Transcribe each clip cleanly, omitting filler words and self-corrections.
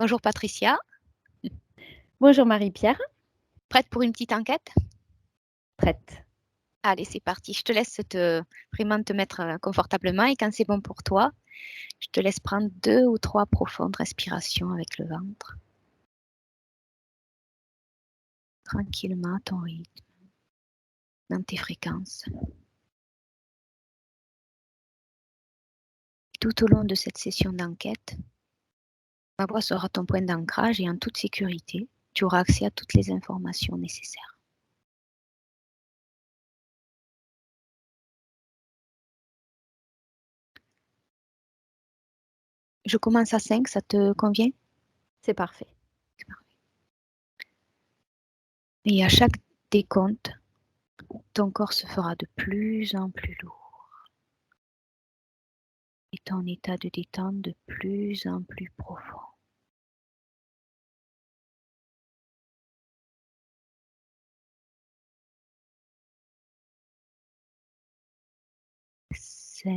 Bonjour Patricia, Bonjour Marie-Pierre, prête pour une petite enquête? prête. Allez, c'est parti. Je te laisse vraiment te mettre confortablement et quand c'est bon pour toi, je te laisse prendre 2 ou 3 profondes respirations avec le ventre. Tranquillement à ton rythme, dans tes fréquences. Tout au long de cette session d'enquête, ma voix sera ton point d'ancrage et en toute sécurité, tu auras accès à toutes les informations nécessaires. Je commence à 5, ça te convient? C'est parfait. Et à chaque décompte, ton corps se fera de plus en plus lourd et ton état de détente de plus en plus profond. 5,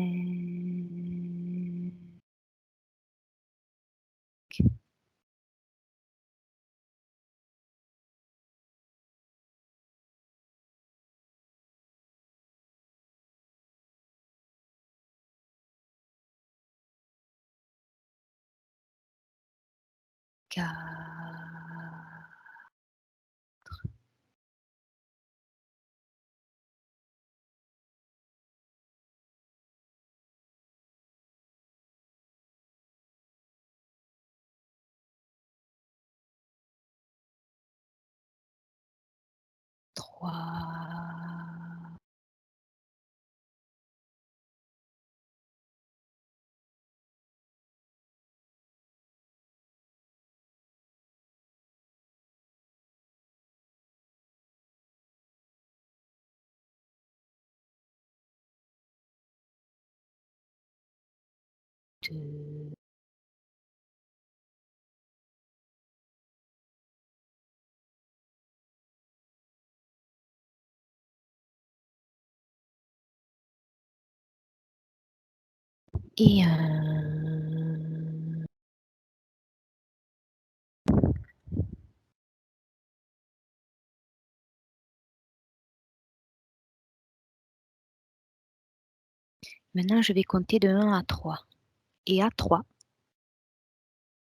4, 3, 2. Et 1. Maintenant, je vais compter de 1 à 3. Et à 3,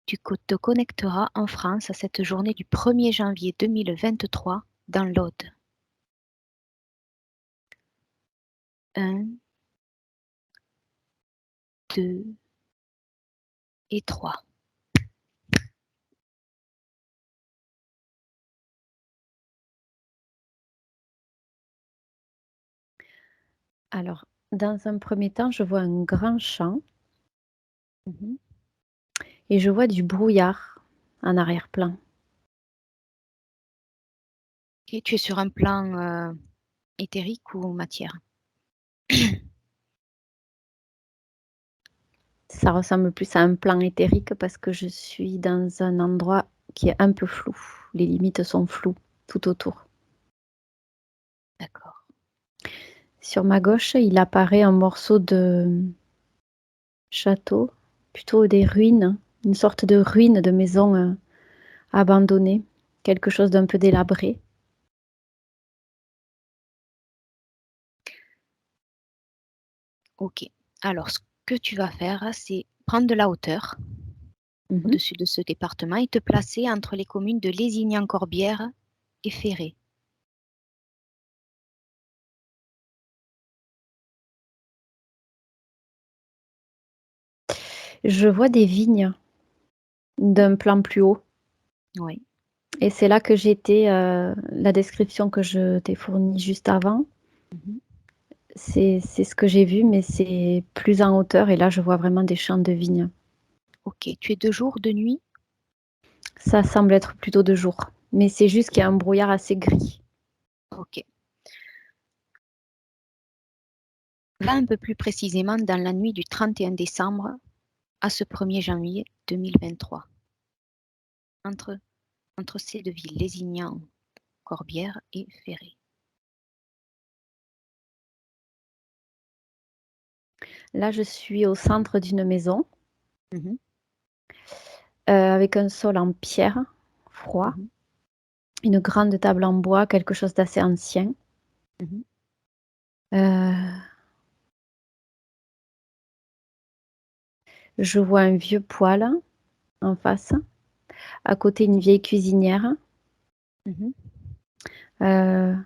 tu te connecteras en France à cette journée du 1er janvier 2023 dans l'Aude. 1, 2 et 3. Alors, dans un premier temps, je vois un grand champ Mhm. et je vois du brouillard en arrière-plan. Et tu es sur un plan éthérique ou matière? Ça ressemble plus à un plan éthérique parce que je suis dans un endroit qui est un peu flou. Les limites sont floues tout autour. D'accord. Sur ma gauche, il apparaît un morceau de château, plutôt des ruines, une sorte de ruine de maison abandonnée, quelque chose d'un peu délabré. Ok. Alors, ce que tu vas faire, c'est prendre de la hauteur Mhm. au-dessus de ce département et te placer entre les communes de Lézignan-Corbière et Ferré. Je vois des vignes d'un plan plus haut. Oui. Et c'est là que j'étais, la description que je t'ai fournie juste avant, Mhm. c'est ce que j'ai vu, mais c'est plus en hauteur et là, je vois vraiment des champs de vignes. Ok. Tu es de jour, de nuit? Ça semble être plutôt de jour, mais c'est juste qu'il y a un brouillard assez gris. Ok. Va un peu plus précisément dans la nuit du 31 décembre à ce 1er janvier 2023. Entre ces deux villes, Lézignan, Corbière et Ferré. Là, je suis au centre d'une maison. Mhm. avec un sol en pierre, froid, Mmh. une grande table en bois, quelque chose d'assez ancien. Mmh. Heu, je vois un vieux poêle en face, à côté une vieille cuisinière, Mmh. heu,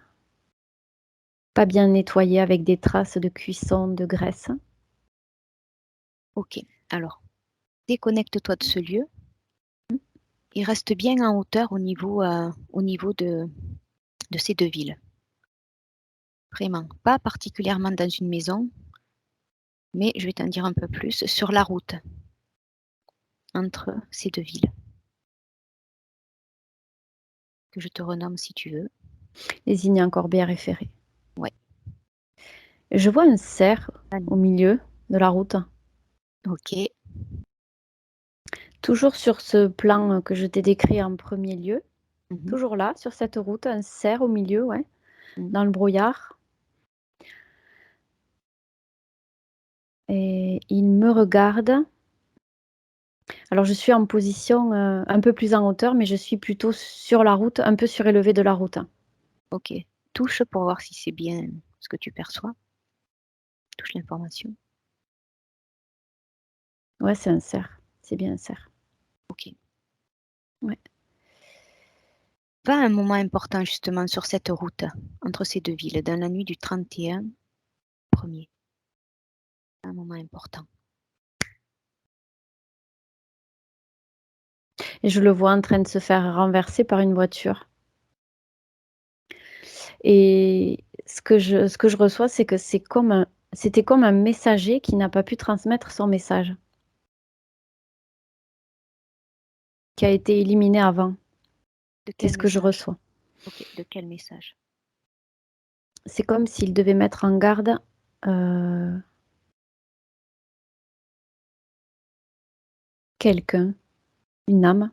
pas bien nettoyée avec des traces de cuisson, de graisse. OK. Alors, déconnecte-toi de ce lieu et reste bien en hauteur au niveau de ces 2 villes. Vraiment, pas particulièrement dans une maison, mais je vais t'en dire un peu plus, sur la route entre ces 2 villes, que je te renomme si tu veux. Lésigny en Corbière et Ferré. Ouais, Je vois un cerf au Annie. milieu de la route, OK. toujours sur ce plan, que je t'ai décrit en premier lieu. Mmh. Toujours là, sur cette route, un cerf au milieu, ouais, Mmh. dans le brouillard, et il me regarde. Alors je suis en position, un peu plus en hauteur, mais je suis plutôt sur la route, un peu surélevée de la route. OK. Touche pour voir si c'est bien ce que tu perçois. Touche l'information. Ouais, c'est un cerf, c'est bien un cerf. OK. Ouais. Va à un moment important justement sur cette route entre ces 2 villes, dans la nuit du 31 premier. Un moment important. Et je le vois en train de se faire renverser par une voiture, et ce que je reçois, c'est que c'était comme un messager qui n'a pas pu transmettre son message, qui a été éliminé avant. De C'est quel ce que je message? reçois. OK, de quel message? C'est comme s'il devait mettre en garde, heu, quelqu'un, une âme.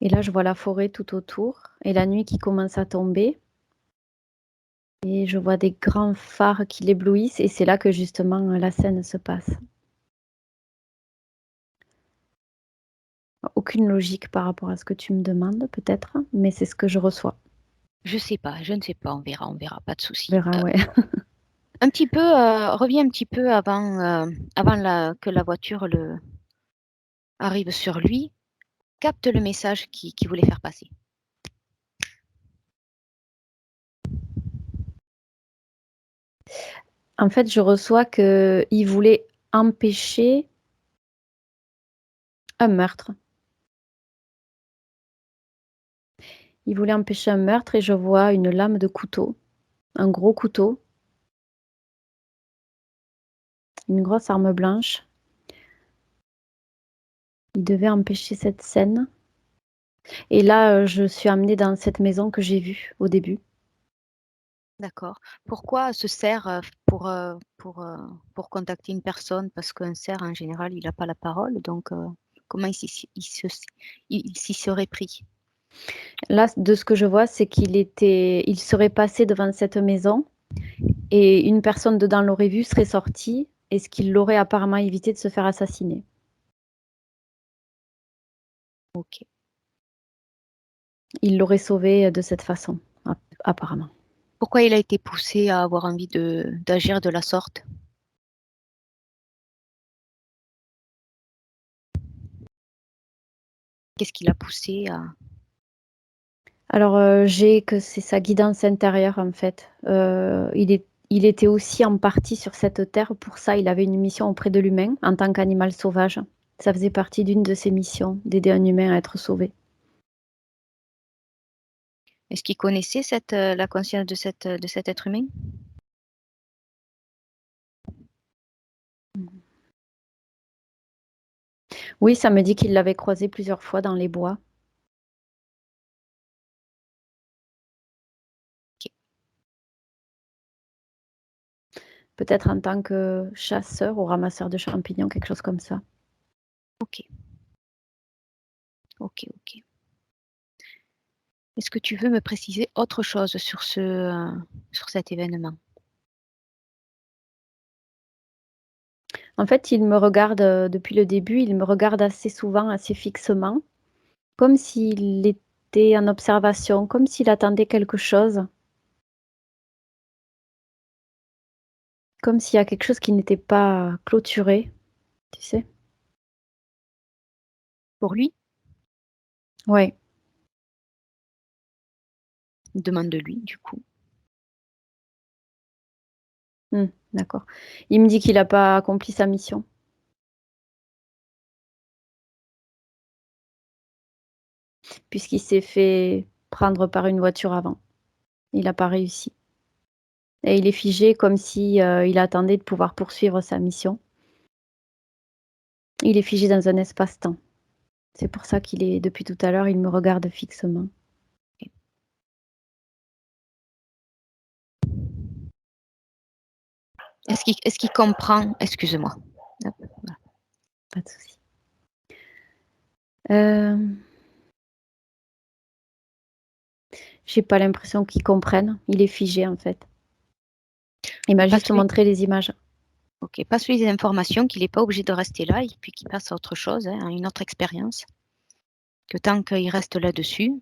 Et là, je vois la forêt tout autour et la nuit qui commence à tomber, et je vois des grands phares qui l'éblouissent, et c'est là que justement, la scène se passe. Aucune logique par rapport à ce que tu me demandes peut-être, mais c'est ce que je reçois. Je sais pas, je ne sais pas, on verra, pas de On souci. verra, ouais. Un petit peu, reviens un petit peu avant la que la voiture le arrive sur lui. Capte le message qu'il voulait faire passer. En fait, je reçois qu'il voulait empêcher un meurtre. Il voulait empêcher un meurtre, et je vois une lame de couteau, un gros couteau, une grosse arme blanche. Il devait empêcher cette scène, et là, je suis amenée dans cette maison que j'ai vue au début. D'accord. Pourquoi ce cerf, pour contacter une personne? Parce qu'un cerf, en général, il a pas la parole, donc comment il s'y serait pris? Là, de ce que je vois, c'est il serait passé devant cette maison, et une personne dedans l'aurait vu, serait sortie, et ce qui l'aurait apparemment évité de se faire assassiner. OK. Il l'aurait sauvé, de cette façon, apparemment. Pourquoi il a été poussé à avoir envie d'agir de la sorte? Qu'est-ce qui l'a poussé à Alors, j'ai que c'est sa guidance intérieure, en fait. Il était aussi en partie sur cette terre, pour ça il avait une mission auprès de l'humain, en tant qu'animal sauvage. Ça faisait partie d'une de ses missions, d'aider un humain à être sauvé. est-ce qu'il connaissait la conscience de cet être humain? Mmh. Oui, ça me dit qu'il l'avait croisé plusieurs fois dans les bois. OK, Peut-être en tant que chasseur ou ramasseur de champignons, quelque chose comme ça. OK, OK, OK. Est-ce que tu veux me préciser autre chose sur cet événement? En fait, il me regarde, depuis le début, il me regarde assez souvent, assez fixement, comme s'il était en observation, comme s'il attendait quelque chose. Comme s'il y a quelque chose qui n'était pas clôturé, tu sais? Pour lui, Ouais. demande-lui du coup. D'accord. Il me dit qu'il a pas accompli sa mission, puisqu'il s'est fait prendre par une voiture avant. Il a pas réussi et il est figé comme si, il attendait de pouvoir poursuivre sa mission. Il est figé dans un espace-temps. C'est pour ça qu'il est depuis tout à l'heure, il me regarde fixement. Est-ce qu'il comprend? Excuse-moi. Hop, voilà. Pas de souci. Hem, j'ai pas l'impression qu'il comprenne. Il est figé, en fait. Il m'a juste Passe-lui montré les images. OK, passe-lui des informations qu'il est pas obligé de rester là et puis qu'il passe à autre chose, hein, à une autre expérience. Que tant qu'il reste là-dessus,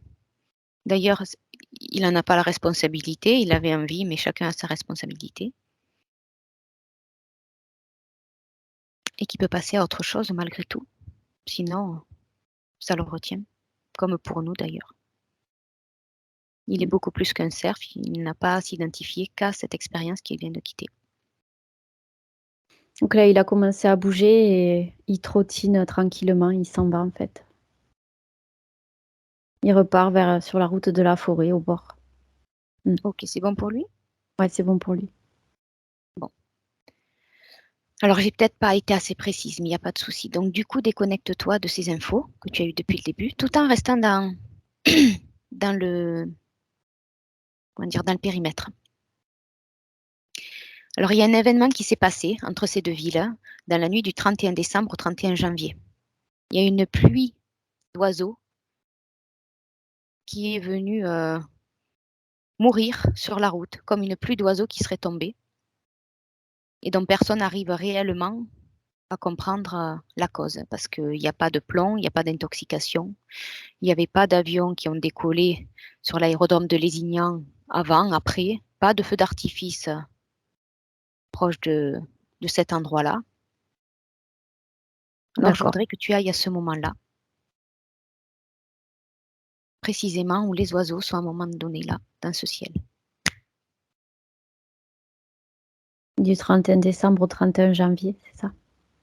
d'ailleurs, il en a pas la responsabilité, il avait envie, mais chacun a sa responsabilité et qu'il peut passer à autre chose malgré tout. Sinon, ça le retient, comme pour nous d'ailleurs. Il est Mmh. beaucoup plus qu'un cerf, il n'a pas à s'identifier qu'à cette expérience qu'il vient de quitter. Donc là, il a commencé à bouger et il trottine tranquillement, il s'en va, en fait. Il repart vers, sur la route de la forêt, au bord. OK, c'est bon pour lui? Ouais, c'est bon pour lui. Bon. Alors j'ai peut-être pas été assez précise, mais il y a pas de souci. Donc du coup, déconnecte-toi de ces infos que tu as eues depuis le début, tout en restant dans dans le comment dire? Dans le périmètre. Alors il y a un événement qui s'est passé entre ces 2 villes, dans la nuit du 31 décembre au 31 janvier. Il y a une pluie d'oiseaux qui est venue, mourir sur la route, comme une pluie d'oiseaux qui serait tombée et dont personne n'arrive réellement à comprendre, la cause. Parce qu'il y a pas de plomb, il y a pas d'intoxication, il y avait pas d'avions qui ont décollé sur l'aérodrome de Lézignan avant, après, pas de feux d'artifice, proche de cet endroit-là. Alors je D'accord. voudrais que tu ailles à ce moment-là, précisément où les oiseaux sont à un moment donné là, dans ce ciel. Du 31 décembre au 31 janvier, c'est ça?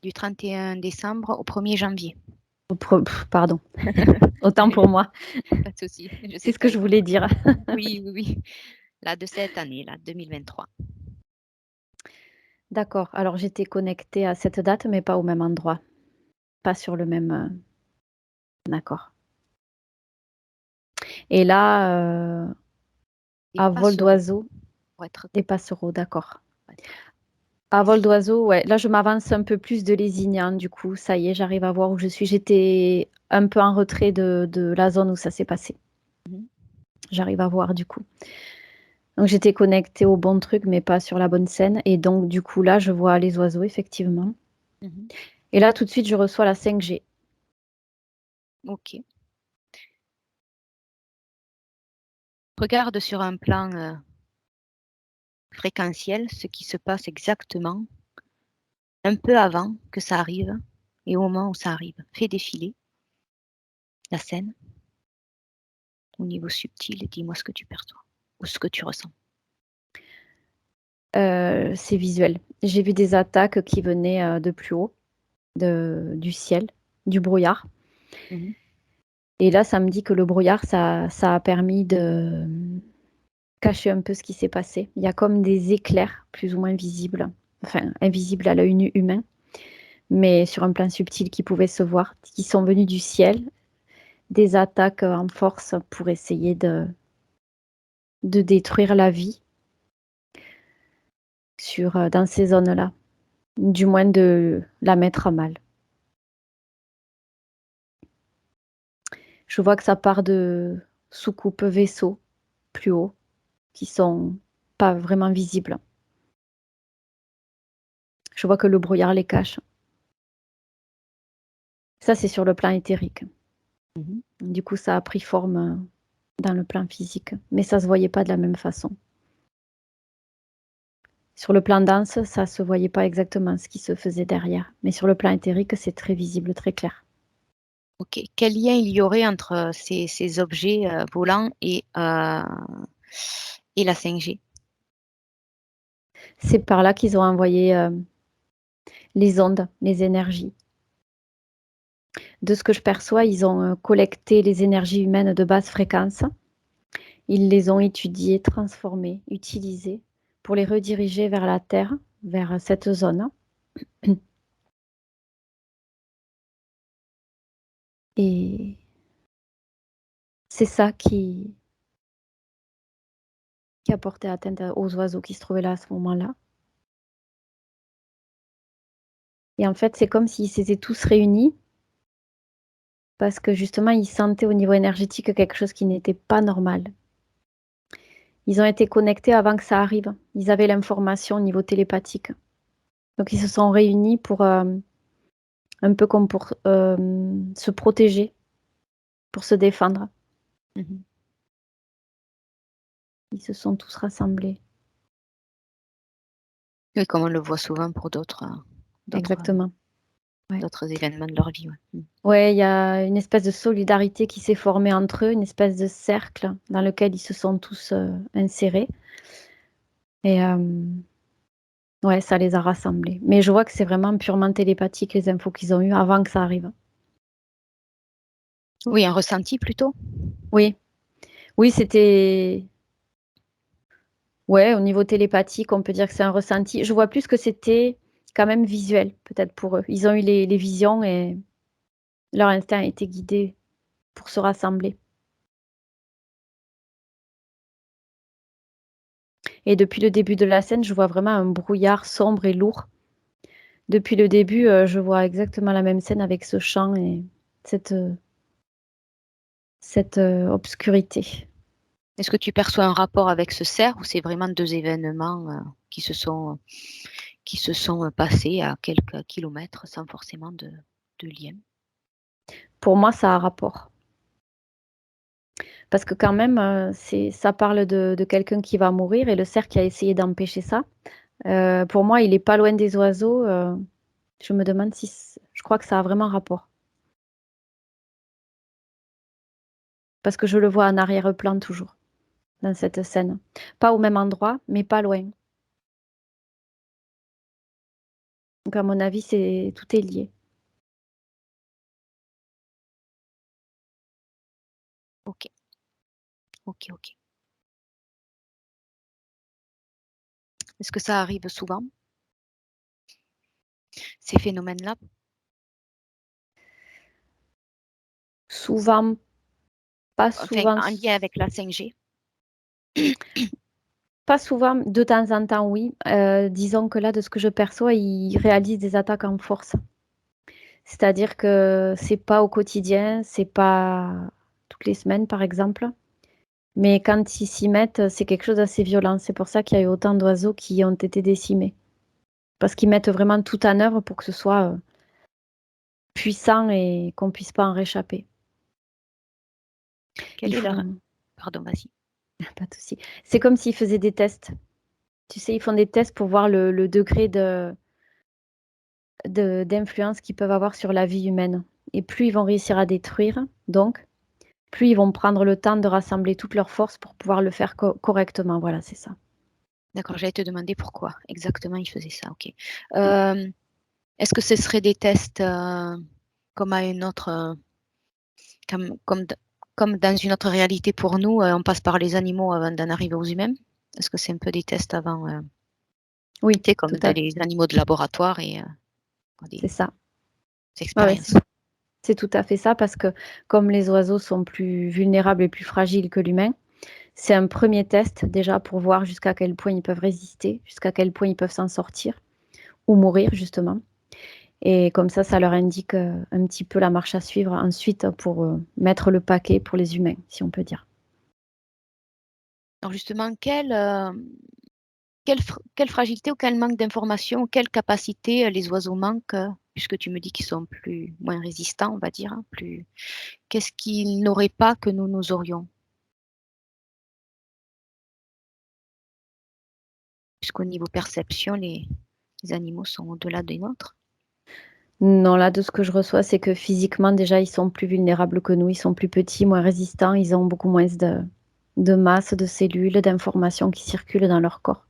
Du 31 décembre au 1er janvier. Au pardon, autant pour moi. Pas de souci, je C'est sais ce que pas je voulais exactement. dire. Oui, oui, oui. Là, de cette année, là, 2023. D'accord, alors j'étais connectée à cette date, mais pas au même endroit, pas sur le même, d'accord et là, Des à vol passereaux, d'oiseau pour être des passereaux, d'accord. ouais, À vol précis. d'oiseau, ouais, là je m'avance un peu plus de Lézignan du coup, ça y est, j'arrive à voir où je suis. J'étais un peu en retrait de la zone où ça s'est passé. Mmh. J'arrive à voir du coup. Donc j'étais connectée au bon truc, mais pas sur la bonne scène et donc du coup là, je vois les oiseaux effectivement Mmh. et là tout de suite je reçois la 5G. OK. Regarde sur un plan, fréquentiel ce qui se passe exactement un peu avant que ça arrive et au moment où ça arrive. Fais défiler la scène au niveau subtil et dis-moi ce que tu perçois ou ce que tu ressens. C'est visuel. J'ai vu des attaques qui venaient, de plus haut, du ciel, du brouillard Mmh. et là ça me dit que le brouillard ça a permis de, cacher un peu ce qui s'est passé. Il y a comme des éclairs plus ou moins visibles, enfin invisibles à l'œil nu humain, mais sur un plan subtil qui pouvait se voir, qui sont venus du ciel, des attaques, en force pour essayer de détruire la vie sur, dans ces zones-là, du moins de la mettre à mal. Je vois que ça part de soucoupes, vaisseaux, plus haut, qui sont pas vraiment visibles. Je vois que le brouillard les cache. Ça, c'est sur le plan éthérique. Mmh. Du coup, ça a pris forme, dans le plan physique, mais ça se voyait pas de la même façon. Sur le plan dense, ça se voyait pas exactement ce qui se faisait derrière, mais sur le plan éthérique, c'est très visible, très clair. OK. Quel lien il y aurait entre, ces objets, volants et la 5G? C'est par là qu'ils ont envoyé, les ondes, les énergies. De ce que je perçois, ils ont, collecté les énergies humaines de basse fréquence. Ils les ont étudiées, transformées, utilisées pour les rediriger vers la Terre, vers cette zone et c'est ça qui a porté atteinte aux oiseaux qui se trouvaient là, à ce moment-là et en fait, c'est comme s'ils s'étaient tous réunis parce que justement, ils sentaient au niveau énergétique quelque chose qui n'était pas normal. Ils ont été connectés avant que ça arrive. Ils avaient l'information au niveau télépathique. Donc ils se sont réunis pour, un peu comme pour, se protéger, pour se défendre. Mmh. Ils se sont tous rassemblés. Oui, comme on le voit souvent pour d'autres, Exactement, ouais. d'autres événements de leur vie, ouais. Mmh. Ouais, il y a une espèce de solidarité qui s'est formée entre eux, une espèce de cercle dans lequel ils se sont tous, insérés et ouais, ça les a rassemblés. Mais je vois que c'est vraiment purement télépathique les infos qu'ils ont eues avant que ça arrive. Oui, un ressenti plutôt? Oui, oui, c'était ouais, au niveau télépathique, on peut dire que c'est un ressenti. Je vois plus que c'était quand même visuel, peut-être pour eux. Ils ont eu les visions et leur instinct a été guidé pour se rassembler et depuis le début de la scène, je vois vraiment un brouillard sombre et lourd. Depuis le début, je vois exactement la même scène avec ce chant et cette, obscurité. Est-ce que tu perçois un rapport avec ce cerf ou c'est vraiment 2 événements, qui se sont passés à quelques kilomètres sans forcément de lien? Pour moi, ça a rapport parce que quand même, ça parle de quelqu'un qui va mourir et le cerf qui a essayé d'empêcher ça. Pour moi, il est pas loin des oiseaux, je me demande si je crois que ça a vraiment rapport. Parce que je le vois en arrière-plan toujours, dans cette scène. Pas au même endroit, mais pas loin. Donc à mon avis, c'est tout est lié. OK, OK, OK. Est-ce que ça arrive souvent, ces phénomènes-là? Souvent, pas Enfin, souvent en lien avec la 5G? pas souvent, de temps en temps, oui. Disons que là, de ce que je perçois, ils réalisent des attaques en force. C'est-à-dire que c'est pas au quotidien, c'est pas toutes les semaines, par exemple, mais quand ils s'y mettent, c'est quelque chose d'assez violent. C'est pour ça qu'il y a eu autant d'oiseaux qui ont été décimés. Parce qu'ils mettent vraiment tout en œuvre pour que ce soit, puissant et qu'on puisse pas en réchapper. Quelle Ils est la ra font Pardon, vas-y. pas de souci. C'est comme s'ils faisaient des tests. Tu sais, ils font des tests pour voir le degré d'influence qu'ils peuvent avoir sur la vie humaine et plus ils vont réussir à détruire, donc, plus ils vont prendre le temps de rassembler toutes leurs forces pour pouvoir le faire correctement. Voilà, c'est ça. D'accord, j'allais te demander pourquoi exactement ils faisaient ça, OK. Est-ce que ce serait des tests, comme à une autre, comme comme d comme dans une autre réalité pour nous, on passe par les animaux avant d'en arriver aux humains? Est-ce que c'est un peu des tests avant, Oui, tu sais, comme tout dans à les animaux de laboratoire et c'est des ça. Ouais, ouais, expériences? c'est tout à fait ça parce que comme les oiseaux sont plus vulnérables et plus fragiles que l'humain, c'est un premier test déjà pour voir jusqu'à quel point ils peuvent résister, jusqu'à quel point ils peuvent s'en sortir ou mourir justement et comme ça leur indique, un petit peu la marche à suivre ensuite pour, mettre le paquet pour les humains, si on peut dire. Alors justement, quelle fragilité ou quel manque d'information, quelle capacité les oiseaux manquent, puisque tu me dis qu'ils sont moins résistants, on va dire, hein, qu'est-ce qu'ils n'auraient pas que nous aurions? Puisqu'au niveau perception, les animaux sont au-delà des nôtres. Non, là, de ce que je reçois, c'est que physiquement, déjà, ils sont plus vulnérables que nous. Ils sont plus petits, moins résistants. Ils ont beaucoup moins de masse, de cellules, d'informations qui circulent dans leur corps.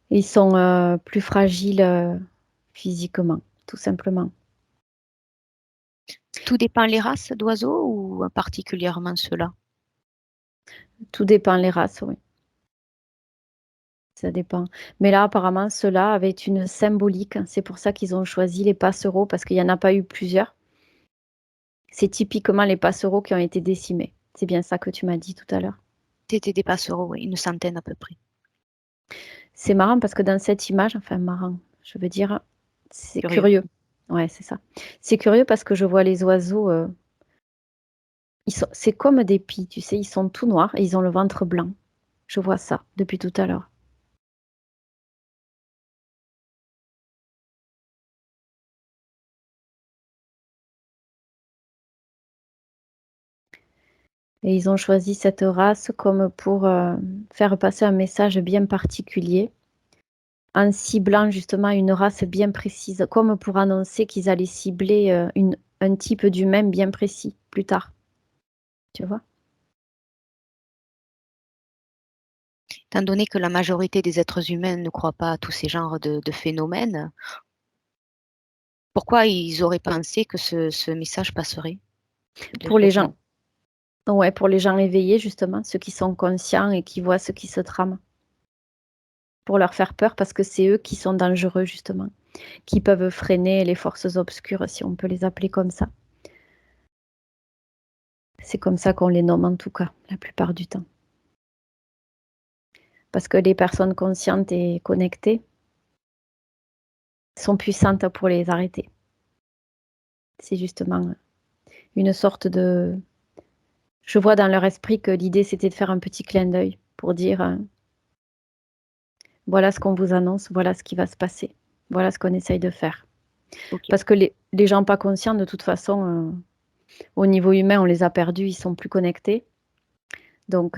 Ils sont plus fragiles physiquement, tout simplement. Tout dépend les races d'oiseaux ou particulièrement ceux-là? Tout dépend les races, oui. Ça dépend. Mais là, apparemment, ceux-là avaient une symbolique. C'est pour ça qu'ils ont choisi les passereaux, parce qu'il n'y en a pas eu plusieurs. C'est typiquement les passereaux qui ont été décimés. C'est bien ça que tu m'as dit tout à l'heure. C'était des passereaux, oui, une centaine à peu près. C'est marrant parce que dans cette image, enfin marrant, je veux dire, c'est Curieux. curieux. Ouais, c'est ça. C'est curieux parce que je vois les oiseaux, c'est comme des pies, tu sais, ils sont tout noirs et ils ont le ventre blanc. Je vois ça depuis tout à l'heure. Et ils ont choisi cette race comme pour faire passer un message bien particulier, en ciblant justement une race bien précise, comme pour annoncer qu'ils allaient cibler un type d'humain bien précis plus tard. Tu vois? Étant donné que la majorité des êtres humains ne croient pas à tous ces genres de phénomènes, pourquoi ils auraient pensé que ce message passerait de Pour les cette manière? gens. Ouais, pour les gens éveillés justement, ceux qui sont conscients et qui voient ce qui se trame. Pour leur faire peur parce que c'est eux qui sont dangereux justement, qui peuvent freiner les forces obscures, si on peut les appeler comme ça. C'est comme ça qu'on les nomme en tout cas, la plupart du temps. Parce que les personnes conscientes et connectées sont puissantes pour les arrêter. C'est justement une sorte de... Je vois dans leur esprit que l'idée c'était de faire un petit clin d'œil pour dire voilà ce qu'on vous annonce, voilà ce qui va se passer, voilà ce qu'on essaye de faire. Ok. Parce que les gens pas conscients, de toute façon, au niveau humain, on les a perdus, ils sont plus connectés. Donc,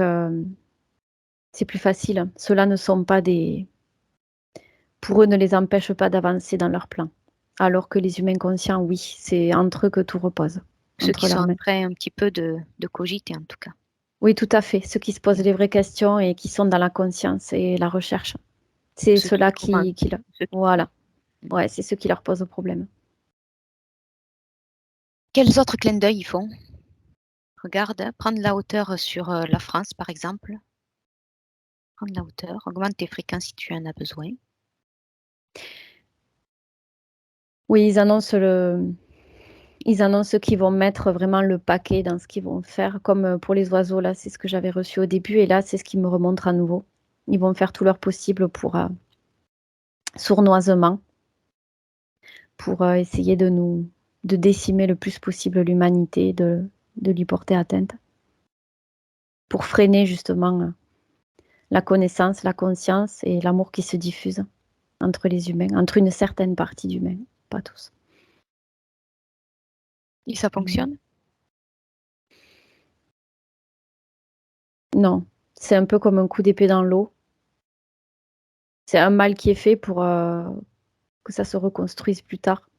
c'est plus facile. Ceux-là ne sont pas des... Pour eux, ne les empêche pas d'avancer dans leur plan. Alors que les humains conscients, oui, c'est entre eux que tout repose, Ceux qui entre sont leurs en mains. train un petit peu de cogiter en tout cas. Oui, tout à fait. Ceux qui se posent les vraies questions et qui sont dans la conscience et la recherche. C'est Ceux qui ceux-là commencent. Ceux qui- Voilà. Ouais, c'est ceux qui leur posent problème. Quels autres clins d'œil ils font? Regarde, hein, prendre la hauteur sur la France par exemple. Prendre la hauteur, augmente tes fréquences si tu en as besoin. Oui, ils annoncent qu'ils vont mettre vraiment le paquet dans ce qu'ils vont faire, comme pour les oiseaux, là, c'est ce que j'avais reçu au début, et là, c'est ce qu'ils me remontrent à nouveau. Ils vont faire tout leur possible pour sournoisement, pour essayer de décimer le plus possible l'humanité, de lui porter atteinte, pour freiner justement la connaissance, la conscience et l'amour qui se diffuse entre les humains, entre une certaine partie d'humains, pas tous. Et ça Mm. fonctionne? Non, c'est un peu comme un coup d'épée dans l'eau. C'est un mal qui est fait pour que ça se reconstruise plus tard.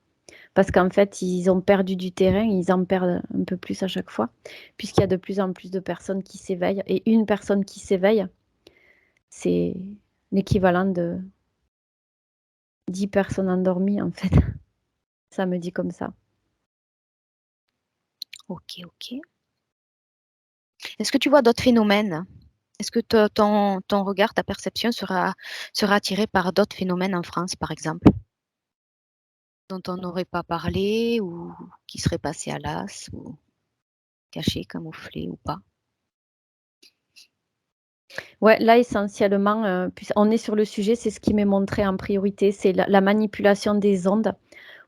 Parce qu'en fait, ils ont perdu du terrain, ils en perdent un peu plus à chaque fois, puisqu'il y a de plus en plus de personnes qui s'éveillent. Et une personne qui s'éveille, c'est l'équivalent de 10 personnes endormies, en fait. Ça me dit comme ça. Ok, ok. Est-ce que tu vois d'autres phénomènes? Est-ce que ton regard, ta perception sera attiré par d'autres phénomènes en France, par exemple, dont on n'aurait pas parlé ou qui seraient passés à l'as ou cachés, camouflés ou pas? Ouais, là, essentiellement, on est sur le sujet, c'est ce qui m'est montré en priorité, c'est la manipulation des ondes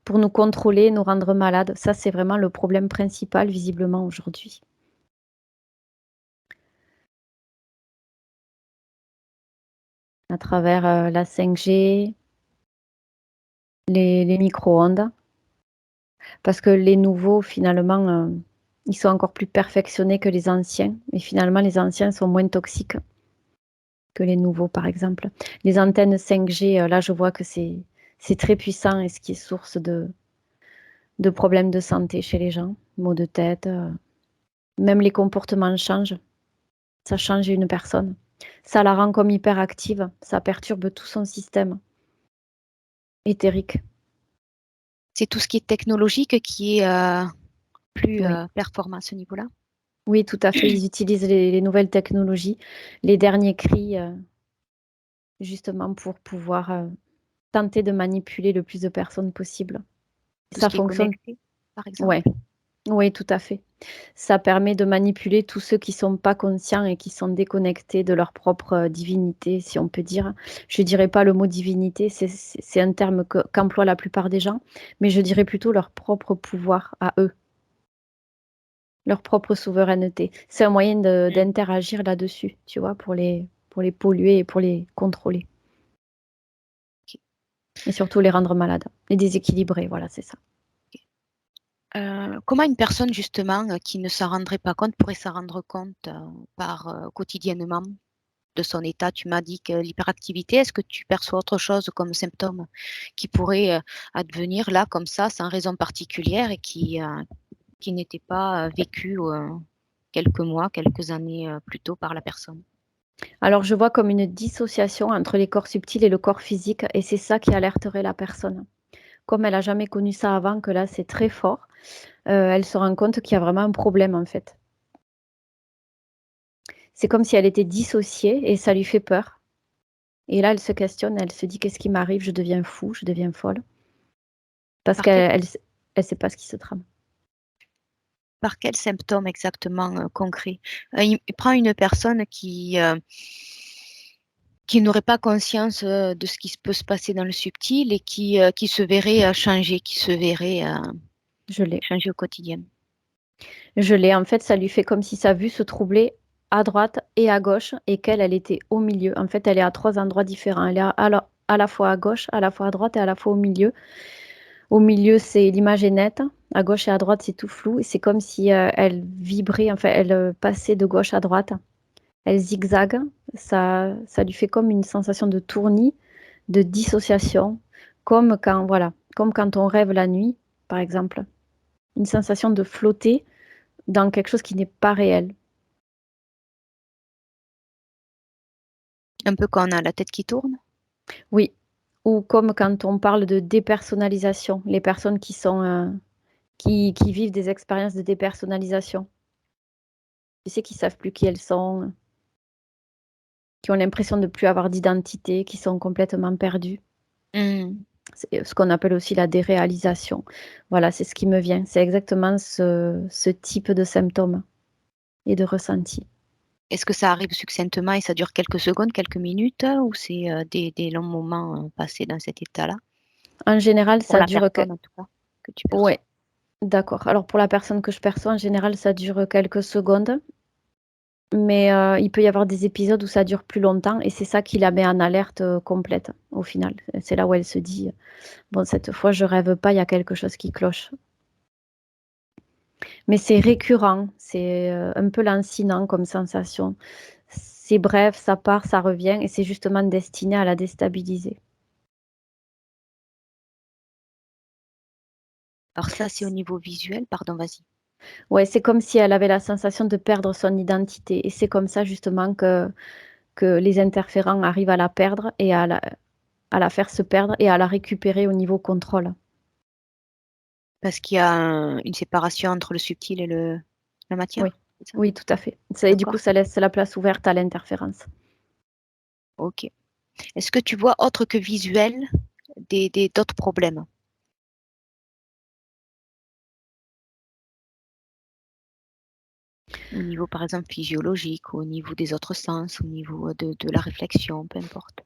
pour nous contrôler, nous rendre malades. Ça, c'est vraiment le problème principal, visiblement, aujourd'hui. à travers la 5G, les micro-ondes. Parce que les nouveaux, finalement, ils sont encore plus perfectionnés que les anciens. Et finalement, les anciens sont moins toxiques que les nouveaux, par exemple. Les antennes 5G, là, je vois que c'est très puissant et ce qui est source de problèmes de santé chez les gens, maux de tête, même les comportements changent. Ça change une personne. Ça la rend comme hyperactive, ça perturbe tout son système éthérique. C'est tout ce qui est technologique qui est plus Oui. performant à ce niveau-là? Oui, tout à fait. Ils utilisent les nouvelles technologies, les derniers cris, justement pour pouvoir tenter de manipuler le plus de personnes possible. Tout ce Ça qui est fonctionne. connecté, par Ouais, exemple? oui, tout à fait. Ça permet de manipuler tous ceux qui sont pas conscients et qui sont déconnectés de leur propre divinité, si on peut dire. Je dirais pas le mot divinité, c'est un terme qu'emploient la plupart des gens, mais je dirais plutôt leur propre pouvoir à eux, leur propre souveraineté. C'est un moyen Mmh. d'interagir là-dessus, tu vois, pour les polluer et pour les contrôler. OK. Et surtout les rendre malades, les déséquilibrer, voilà, c'est ça. Comment une personne justement, qui ne s'en rendrait pas compte, pourrait s'en rendre compte, quotidiennement de son état? Tu m'as dit que l'hyperactivité, est-ce que tu perçois autre chose comme symptôme qui pourrait, advenir là, comme ça, sans raison particulière et qui n'était pas, vécu, quelques mois, quelques années, plus tôt par la personne? Alors je vois comme une dissociation entre les corps subtils et le corps physique et c'est ça qui alerterait la personne. Comme elle a jamais connu ça avant, que là c'est très fort, elle se rend compte qu'il y a vraiment un problème en fait. C'est comme si elle était dissociée et ça lui fait peur et là elle se questionne, elle se dit: «Qu'est-ce qui m'arrive? Je deviens fou, je deviens folle». Parce Par quel elle sait pas ce qui se trame. par quels symptômes exactement, concrets? Prends une personne qui n'aurait pas conscience, de ce qui peut se passer dans le subtil et qui se verrait, changer, qui se verrait, Je l'ai. changer au quotidien. Je l'ai. En fait, ça lui fait comme si sa vue se troublait à droite et à gauche et qu'elle, elle était au milieu. En fait, elle est à 3 endroits différents. Elle est à la fois à gauche, à la fois à droite et à la fois au milieu. Au milieu, c'est l'image est nette. À gauche et à droite, c'est tout flou et c'est comme si, elle vibrait, enfin, elle, passait de gauche à droite. Elle zigzague. Ça lui fait comme une sensation de tournis, de dissociation, comme quand voilà, comme quand on rêve la nuit, par exemple. Une sensation de flotter dans quelque chose qui n'est pas réel. Un peu quand on a la tête qui tourne? Oui, ou comme quand on parle de dépersonnalisation, les personnes qui sont, qui vivent des expériences de dépersonnalisation. Tu sais, qui savent plus qui elles sont, qui ont l'impression de plus avoir d'identité, qui sont complètement perdues. Mmh. C'est ce qu'on appelle aussi la déréalisation. Voilà, c'est ce qui me vient. C'est exactement ce type de symptômes et de ressenti. Est-ce que ça arrive succinctement et ça dure quelques secondes, quelques minutes, ou c'est, des longs moments, passés dans cet état-là? En général, Pour ça la dure que personne en tout cas, que tu perçois? ouais, d'accord. Alors pour la personne que je perçois, en général, ça dure quelques secondes. Mais, il peut y avoir des épisodes où ça dure plus longtemps et c'est ça qui la met en alerte, complète, au final. C'est là où elle se dit: «Bon, cette fois, je rêve pas, il y a quelque chose qui cloche». Mais c'est récurrent, c'est, un peu lancinant comme sensation. C'est bref, ça part, ça revient et c'est justement destiné à la déstabiliser. Alors ça, c'est au C niveau visuel, pardon, vas-y. Ouais, c'est comme si elle avait la sensation de perdre son identité et c'est comme ça justement que les interférents arrivent à la perdre et à la faire se perdre et à la récupérer au niveau contrôle. Parce qu'il y a une séparation entre le subtil et la Oui, matière, c'est ça? oui, tout à fait. Ça et du coup, D'accord, ça laisse la place ouverte à l'interférence. OK. Est-ce que tu vois autre que visuel des d'autres problèmes? Au niveau, par exemple, physiologique, ou au niveau des autres sens, au niveau, de la réflexion, peu importe.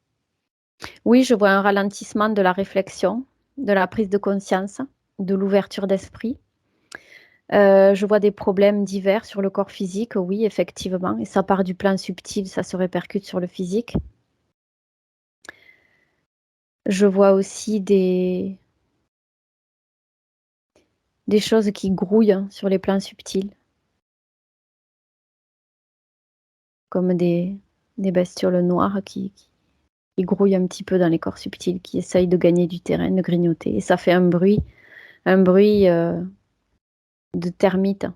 Oui, je vois un ralentissement de la réflexion, de la prise de conscience, de l'ouverture d'esprit. Je vois des problèmes divers sur le corps physique, oui, effectivement et ça part du plan subtil, ça se répercute sur le physique. Je vois aussi des choses qui grouillent sur les plans subtils, comme des bestioles noires qui grouillent un petit peu dans les corps subtils, qui essayent de gagner du terrain, de grignoter. Et ça fait un bruit de termites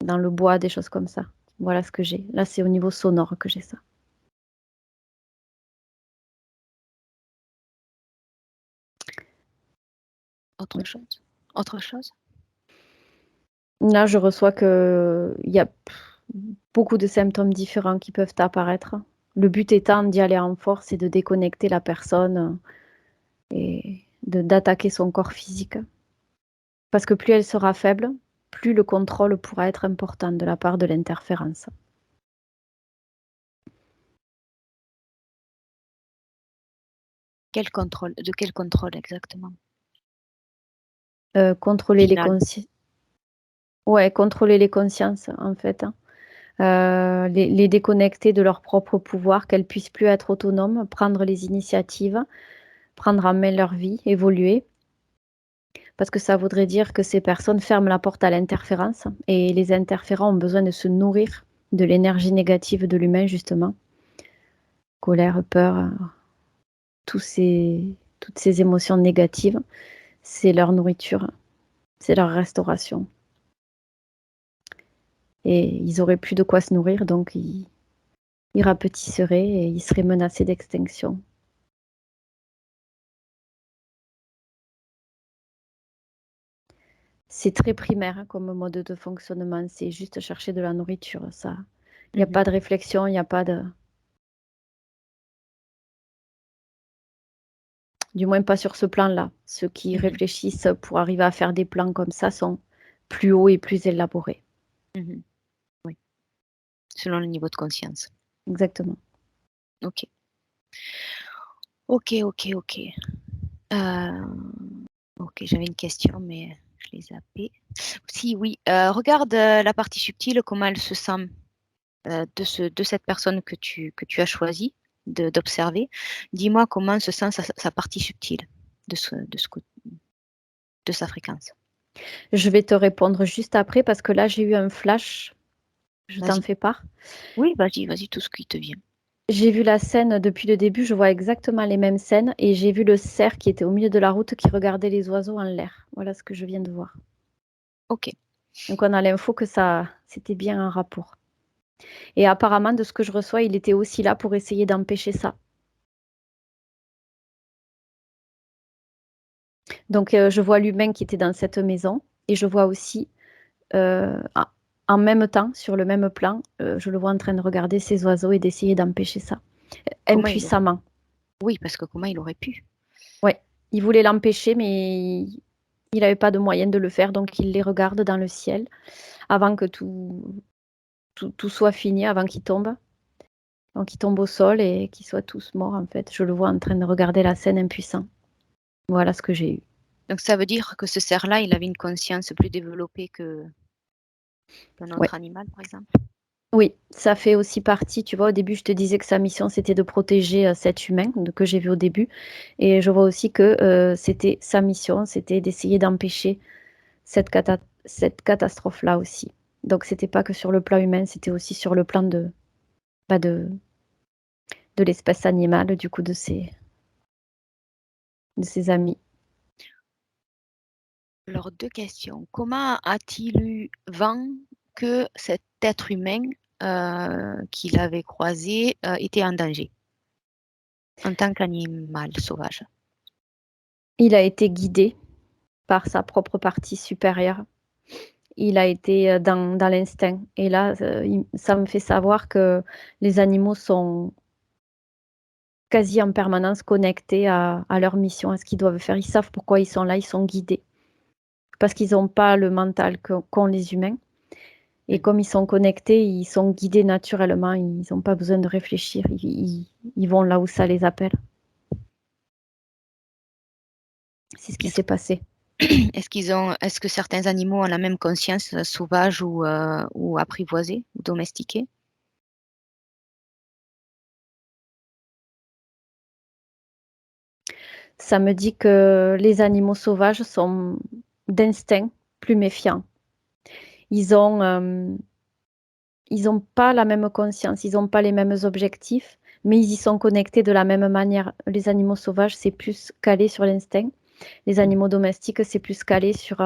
dans le bois, des choses comme ça. Voilà ce que j'ai. Là, c'est au niveau sonore que j'ai ça. Autre chose? Autre chose? Là, je reçois qu'il y a beaucoup de symptômes différents qui peuvent apparaître. Le but étant d'y aller en force et de déconnecter la personne et d'attaquer son corps physique. Parce que plus elle sera faible, plus le contrôle pourra être important de la part de l'interférence. Quel contrôle? De quel contrôle exactement? Contrôler les Final. consciences. Ouais, contrôler les consciences, en fait, hein. Les déconnecter de leur propre pouvoir, qu'elles puissent plus être autonomes, prendre les initiatives, prendre en main leur vie, évoluer. Parce que ça voudrait dire que ces personnes ferment la porte à l'interférence et les interférents ont besoin de se nourrir de l'énergie négative de l'humain, justement. Colère, peur, toutes ces émotions négatives, c'est leur nourriture, c'est leur restauration. Et ils auraient plus de quoi se nourrir, donc ils rapetisseraient et ils seraient menacés d'extinction. C'est très primaire, hein, comme mode de fonctionnement, c'est juste chercher de la nourriture, ça. Il y a pas de réflexion, il y a pas de du moins pas sur ce plan-là. Ceux qui réfléchissent pour arriver à faire des plans comme ça sont plus hauts et plus élaborés. Oui, selon le niveau de conscience. Exactement. OK. OK, OK, OK. OK, j'avais une question, mais je l'ai zappée. Si, oui, regarde, la partie subtile, comment elle se sent, de cette personne que tu as choisie d'observer. Dis-moi comment se sent sa partie subtile de sa fréquence. Je vais te répondre juste après parce que là, j'ai eu un flash. Je t'en Vas-y. fais part. Oui, vas-y, tout ce qui te vient. J'ai vu la scène depuis le début, je vois exactement les mêmes scènes et j'ai vu le cerf qui était au milieu de la route qui regardait les oiseaux en l'air. Voilà ce que je viens de voir. OK. Donc on a l'info que ça, c'était bien un rapport. Et apparemment, de ce que je reçois, il était aussi là pour essayer d'empêcher ça. Donc je vois l'humain qui était dans cette maison et je vois aussi en même temps, sur le même plan, je le vois en train de regarder ces oiseaux et d'essayer d'empêcher ça, Comment il aurait impuissamment. Oui, parce que comment il aurait pu? Ouais, il voulait l'empêcher, mais il n'avait pas de moyen de le faire, donc il les regarde dans le ciel avant que tout soit fini, avant qu'ils tombent. Donc ils tombent au sol et qu'ils soient tous morts, en fait. Je le vois en train de regarder la scène impuissant. Voilà ce que j'ai eu. Donc ça veut dire que ce cerf-là, il avait une conscience plus développée qu'un Ouais. autre animal, par exemple? Oui, ça fait aussi partie, tu vois, au début, je te disais que sa mission, c'était de protéger cet humain que j'ai vu au début. Et je vois aussi que c'était sa mission, c'était d'essayer d'empêcher cette catastrophe-là aussi. Donc, c'était pas que sur le plan humain, c'était aussi sur le plan bah, de l'espèce animale, du coup, de ses amis. Alors 2 questions. Comment a-t-il eu vent que cet être humain, qu'il avait croisé, était en danger, en tant qu'animal sauvage? Il a été guidé par sa propre partie supérieure. Il a été dans l'instinct. Et là, ça me fait savoir que les animaux sont quasi en permanence connectés à leur mission, à ce qu'ils doivent faire. Ils savent pourquoi ils sont là, ils sont guidés. Parce qu'ils ont pas le mental qu'ont les humains et Mmh. comme ils sont connectés, ils sont guidés naturellement, ils ont pas besoin de réfléchir, ils vont là où ça les appelle. C'est ce qui Est-ce s'est passé. est-ce que certains animaux ont la même conscience, sauvage ou apprivoisée ou domestiquée? Ça me dit que les animaux sauvages sont d'instinct plus méfiants. Ils ont pas la même conscience, ils ont pas les mêmes objectifs, mais ils y sont connectés de la même manière. Les animaux sauvages, c'est plus calé sur l'instinct. Les animaux domestiques, c'est plus calé sur,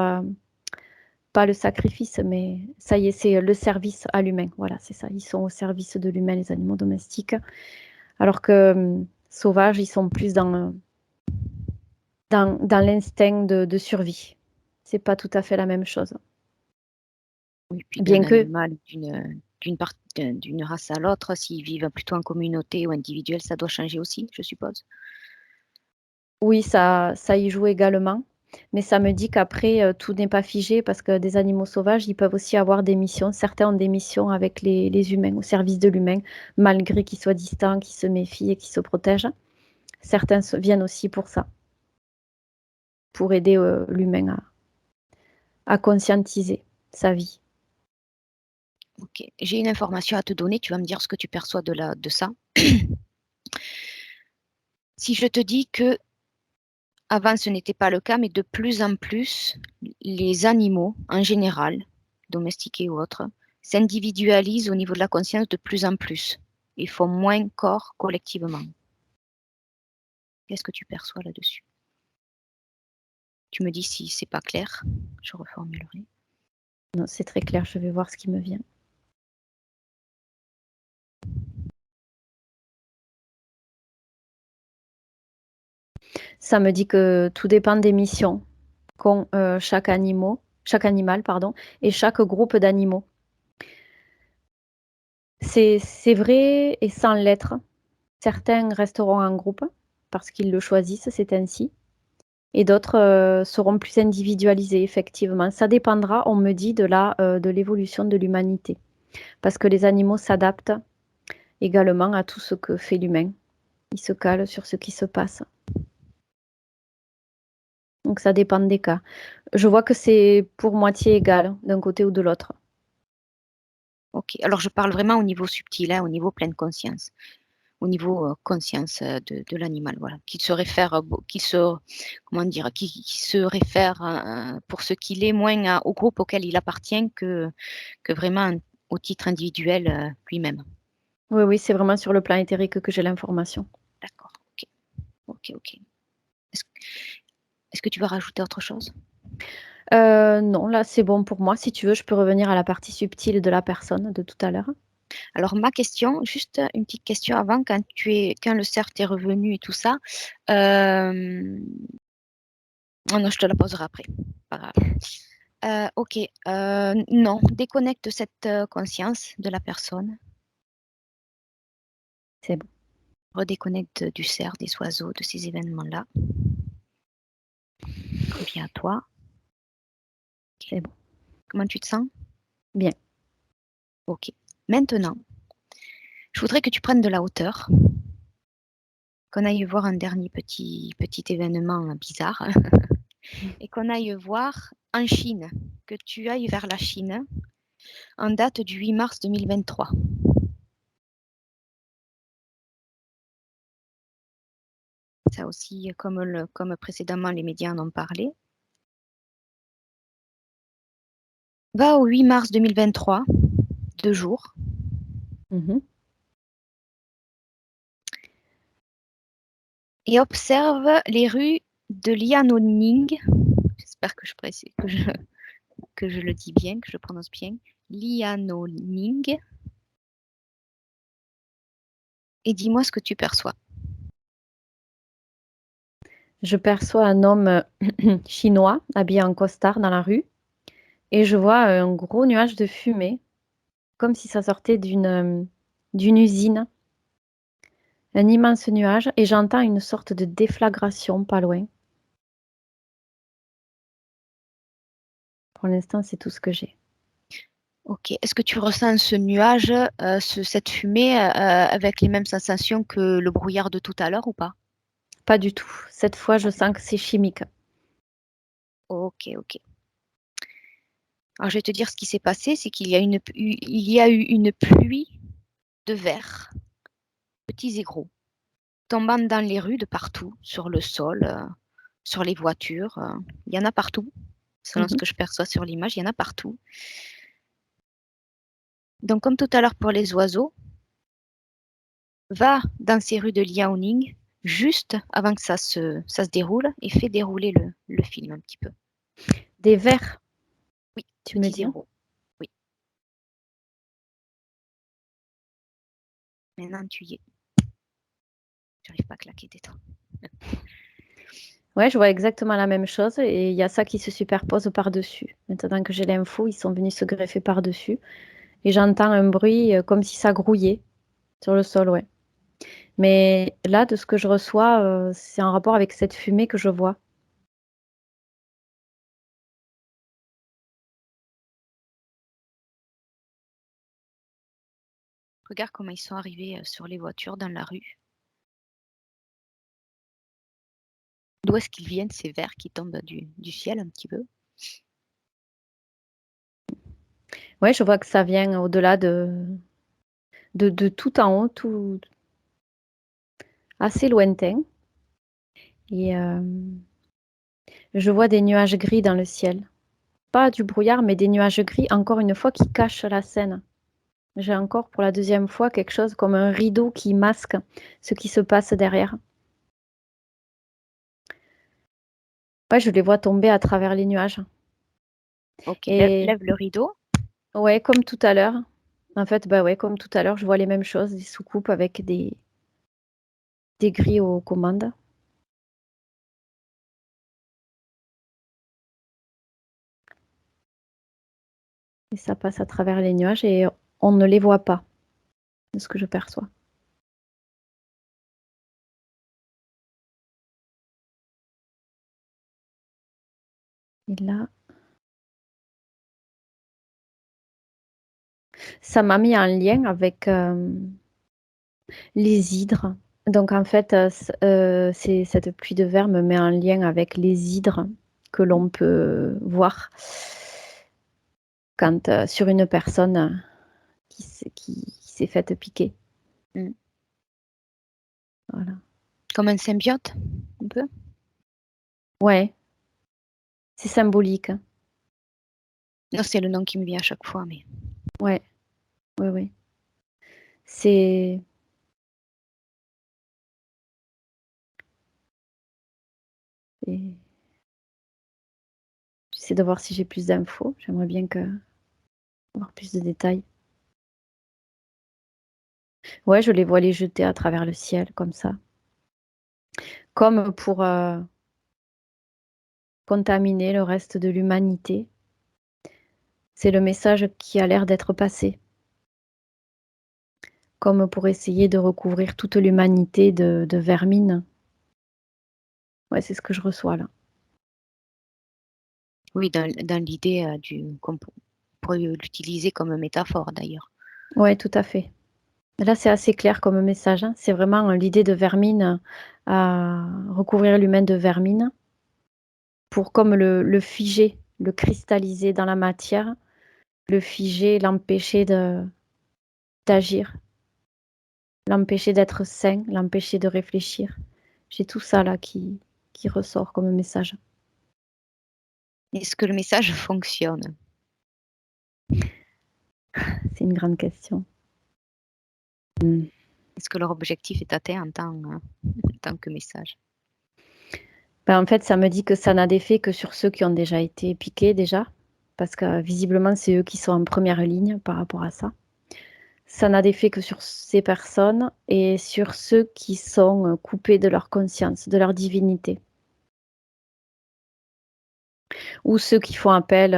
pas le sacrifice, mais ça y est, c'est le service à l'humain. Voilà, c'est ça. Ils sont au service de l'humain, les animaux domestiques. Alors que sauvages, ils sont plus dans l'instinct de survie. C'est pas tout à fait la même chose. Oui, puis Bien d'un que, animal, d'une race à l'autre, s'ils vivent plutôt en communauté ou individuel, ça doit changer aussi, je suppose. oui, ça y joue également. Mais ça me dit qu'après, tout n'est pas figé parce que des animaux sauvages, ils peuvent aussi avoir des missions. Certains ont des missions avec les humains, au service de l'humain, malgré qu'ils soient distants, qu'ils se méfient et qu'ils se protègent. Certains viennent aussi pour ça, pour aider l'humain à conscientiser sa vie. Ok, j'ai une information à te donner, tu vas me dire ce que tu perçois de ça. Si je te dis que avant ce n'était pas le cas, mais de plus en plus, les animaux en général, domestiqués ou autres, s'individualisent au niveau de la conscience de plus en plus et font moins corps collectivement. Qu'est-ce que tu perçois là-dessus? Tu me dis si c'est pas clair, je reformulerai. Non, c'est très clair, je vais voir ce qui me vient. Ça me dit que tout dépend des missions qu'ont chaque animal, pardon, et chaque groupe d'animaux. C'est vrai et sans l'être. Certains resteront en groupe parce qu'ils le choisissent, c'est ainsi. Et d'autres seront plus individualisés, effectivement. Ça dépendra, on me dit, de l'évolution de l'humanité. Parce que les animaux s'adaptent également à tout ce que fait l'humain. Ils se calent sur ce qui se passe. Donc ça dépend des cas. Je vois que c'est pour moitié égal, d'un côté ou de l'autre. Ok, alors je parle vraiment au niveau subtil, hein, au niveau pleine conscience, au niveau conscience de l'animal, voilà, qu'il se réfère, comment dire, qui se réfère pour ce qu'il est moins au groupe auquel il appartient que vraiment au titre individuel lui-même. Oui, oui, c'est vraiment sur le plan éthérique que j'ai l'information. D'accord, ok, ok, ok. Est-ce, est-ce que tu veux rajouter autre chose? Non, là, c'est bon pour moi. Si tu veux, je peux revenir à la partie subtile de la personne de tout à l'heure. Alors ma question, juste une petite question avant, quand le cerf t'est revenu et tout ça, oh non, je te la poserai après. Pas grave. Ok, non, déconnecte cette conscience de la personne, C'est bon, redéconnecte du cerf, des oiseaux, de ces événements-là. Reviens à toi. c'est bon. Comment tu te sens? Bien. Ok. Maintenant, je voudrais que tu prennes de la hauteur, qu'on aille voir un dernier petit événement bizarre et qu'on aille voir en Chine, que tu ailles vers la Chine en date du 8 mars 2023. Ça aussi, comme précédemment les médias en ont parlé. Va au 8 mars 2023, 2 jours, Mhm. et observe les rues de Liaoning. J'espère que je le dis bien, que je prononce bien. Liaoning. Et dis-moi ce que tu perçois. Je perçois un homme chinois habillé en costard dans la rue et je vois un gros nuage de fumée, comme si ça sortait d'une usine. Un immense nuage et j'entends une sorte de déflagration pas loin. Pour l'instant, c'est tout ce que j'ai. Ok. Est-ce que tu ressens ce nuage, cette fumée, avec les mêmes sensations que le brouillard de tout à l'heure ou pas? Pas du tout. Cette fois, Pas je du sens tout. que c'est chimique. Ok, ok. Alors, je vais te dire ce qui s'est passé, c'est il y a eu une pluie de verre, petits et gros. tombant dans les rues de partout, sur le sol, sur les voitures, il y en a partout. Selon ce Mmh. que je perçois sur l'image, il y en a partout. Donc comme tout à l'heure pour les oiseaux, va dans ces rues de Liaoning juste avant que ça se déroule et fais dérouler le film un petit peu. Des vers, Oui, tu me petit dis? zéro. Oui, maintenant tu y es. J'arrive pas à claquer des dents. Ouais, je vois exactement la même chose et il y a ça qui se superpose par-dessus. Maintenant que j'ai l'info, ils sont venus se greffer par-dessus et j'entends un bruit, comme si ça grouillait sur le sol, ouais. Mais là, de ce que je reçois, c'est en rapport avec cette fumée que je vois. Regarde comment ils sont arrivés sur les voitures dans la rue. D'où est-ce qu'ils viennent ces vers qui tombent du ciel un petit peu? Ouais, je vois que ça vient au-delà de tout en haut, tout assez lointain et je vois des nuages gris dans le ciel. Pas du brouillard, mais des nuages gris, encore une fois, qui cachent la scène. J'ai encore pour la deuxième fois quelque chose comme un rideau qui masque ce qui se passe derrière. Ouais, je les vois tomber à travers les nuages Ok, et lève le rideau. ouais, comme tout à l'heure. En fait, bah, ouais, comme tout à l'heure, je vois les mêmes choses, des soucoupes avec des grilles aux commandes et ça passe à travers les nuages et on ne les voit pas, de ce que je perçois. Et là, ça m'a mis en lien avec, les hydres. Donc en fait, c'est cette pluie de verre me met en lien avec les hydres que l'on peut voir quand, sur une personne, qui s'est faite piquer. Mm. Voilà. Comme un symbiote, un peu. Ouais, c'est symbolique. Non, c'est le nom qui me vient à chaque fois, mais Ouais, ouais, ouais. C'est c'est j'essaie de voir si j'ai plus d'infos. J'aimerais bien que avoir plus de détails. Ouais, je les vois les jeter à travers le ciel comme ça, comme pour, contaminer le reste de l'humanité. C'est le message qui a l'air d'être passé, comme pour essayer de recouvrir toute l'humanité de vermine. Ouais, c'est ce que je reçois là. oui, dans l'idée qu'on pourrait l'utiliser comme métaphore d'ailleurs. Ouais, tout à fait. Là, c'est assez clair comme message, hein. C'est vraiment, l'idée de vermine, à recouvrir l'humain de vermine pour comme le figer, le cristalliser dans la matière, le figer, l'empêcher d'agir, l'empêcher d'être sain, l'empêcher de réfléchir. J'ai tout ça là qui ressort comme message. Est-ce que le message fonctionne? C'est une grande question. Mmh. Est-ce que leur objectif est atteint en tant que message? Bah, en fait, ça me dit que ça n'a d'effet que sur ceux qui ont déjà été piqués déjà, parce que visiblement, c'est eux qui sont en première ligne par rapport à ça. Ça n'a d'effet que sur ces personnes et sur ceux qui sont, coupés de leur conscience, de leur divinité. Ou ceux qui font appel,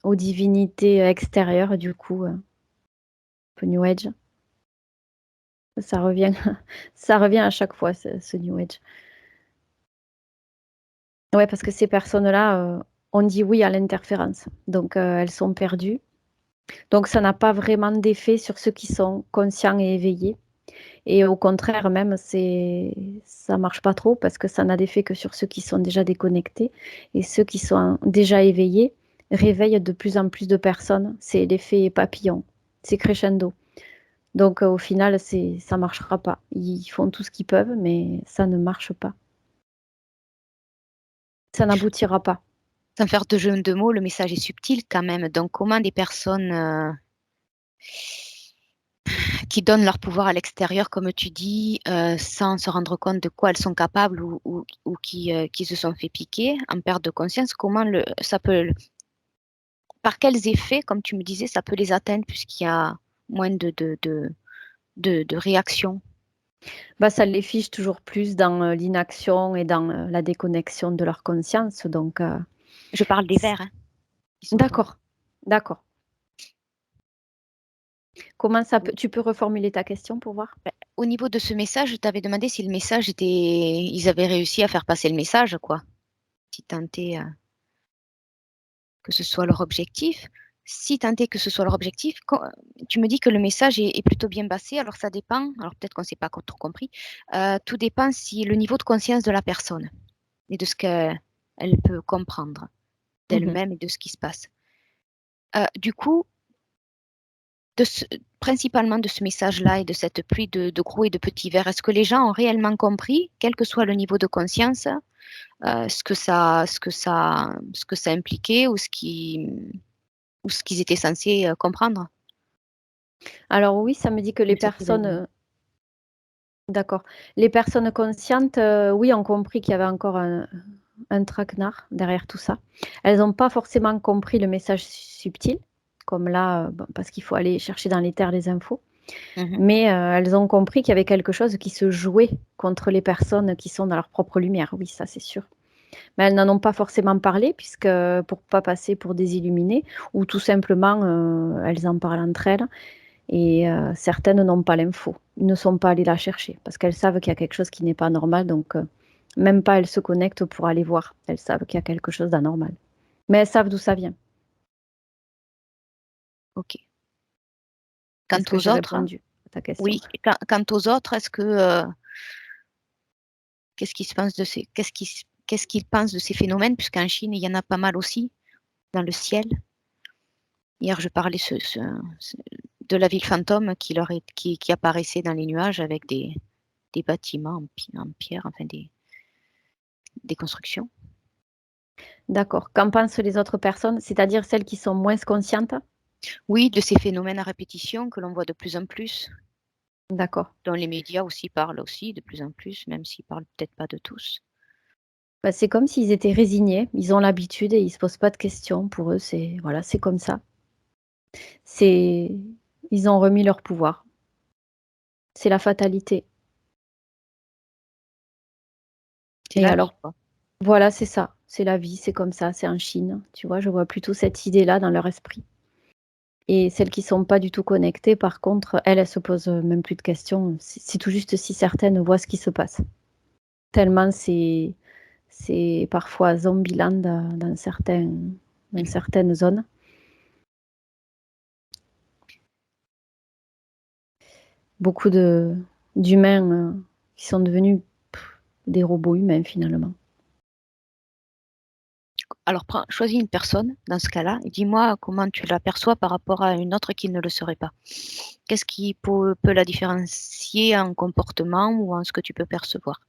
aux divinités extérieures du coup, un peu new age. Ça revient ça revient à chaque fois ce new age. Ouais, parce que ces personnes-là, ont dit oui à l'interférence, donc elles sont perdues. Donc ça n'a pas vraiment d'effet sur ceux qui sont conscients et éveillés et au contraire même, ça marche pas trop parce que ça n'a d'effet que sur ceux qui sont déjà déconnectés et ceux qui sont déjà éveillés réveillent de plus en plus de personnes. C'est l'effet papillon, c'est crescendo. Donc au final, ça marchera pas. Ils font tout ce qu'ils peuvent, mais ça ne marche pas. Ça n'aboutira pas. Sans faire de jeu de mots, le message est subtil quand même. Donc, comment des personnes qui donnent leur pouvoir à l'extérieur, comme tu dis, sans se rendre compte de quoi elles sont capables ou qui se sont fait piquer en perte de conscience, ça peut, par quels effets, comme tu me disais, ça peut les atteindre puisqu'il y a moins de réactions. Bah, ça les fiche toujours plus dans, l'inaction et dans, la déconnexion de leur conscience donc Je parle des c vers, hein, qui sont tombés. d'accord, d'accord. Comment ça peut tu peux reformuler ta question pour voir? Au niveau de ce message, je t'avais demandé si le message était, ils avaient réussi à faire passer le message, quoi. Si tant est que ce soit leur objectif. Si tant est que ce soit leur objectif, tu me dis que le message est plutôt bien passé, alors ça dépend, alors peut-être qu'on ne s'est pas trop compris, tout dépend si le niveau de conscience de la personne et de ce qu'elle peut comprendre Mmh. d'elle-même et de ce qui se passe. Du coup, de ce principalement de ce message-là et de cette pluie de gros et de petits vers, est-ce que les gens ont réellement compris, quel que soit le niveau de conscience, ce que ça impliquait ou ce qu'ils étaient censés, comprendre Alors oui, ça me dit que les de cet personnes, événement? d'accord. Les personnes conscientes, oui, ont compris qu'il y avait encore un traquenard derrière tout ça. Elles ont pas forcément compris le message subtil, comme là, bon, parce qu'il faut aller chercher dans les terres les infos. Mmh. Mais, elles ont compris qu'il y avait quelque chose qui se jouait contre les personnes qui sont dans leur propre lumière. Oui, ça c'est sûr. Mais elles n'en ont pas forcément parlé puisque pour pas passer pour des illuminées ou tout simplement, elles en parlent entre elles et certaines n'ont pas l'info. Ils ne sont pas allées la chercher parce qu'elles savent qu'il y a quelque chose qui n'est pas normal donc même pas elles se connectent pour aller voir. Elles savent qu'il y a quelque chose d'anormal. Mais elles savent d'où ça vient. OK. Quant Est-ce que aux j'ai autres, répondu à ta question? oui, quant aux autres, est-ce que, qu'est-ce qu'ils se pensent de ces qu'est-ce qu'ils pensent de ces phénomènes? Puisqu'en Chine, il y en a pas mal aussi dans le ciel. Hier, je parlais ce de la ville fantôme qui apparaissait dans les nuages avec des bâtiments en pierre, enfin des constructions. D'accord. Qu'en pensent les autres personnes? C'est-à-dire celles qui sont moins conscientes? Oui, de ces phénomènes à répétition que l'on voit de plus en plus, D'accord. dont les médias aussi parlent aussi de plus en plus, même s'ils parlent peut-être pas de tous. Bah, c'est comme s'ils étaient résignés. Ils ont l'habitude et ils se posent pas de questions. Pour eux, c'est voilà, c'est comme ça. C'est ils ont remis leur pouvoir. C'est la fatalité C'est et la vie, alors quoi. voilà, c'est ça. C'est la vie, c'est comme ça, c'est en Chine. Tu vois? Je vois plutôt cette idée-là dans leur esprit et celles qui sont pas du tout connectées, par contre, elles se posent, même plus de questions. C'est tout juste si certaines voient ce qui se passe. Tellement c'est parfois Zombieland dans certaines zones. Beaucoup d'humains, qui sont devenus des robots humains finalement. Alors choisis une personne dans ce cas-là et dis-moi comment tu l'aperçois par rapport à une autre qui ne le serait pas. Qu'est-ce qui peut la différencier en comportement ou en ce que tu peux percevoir?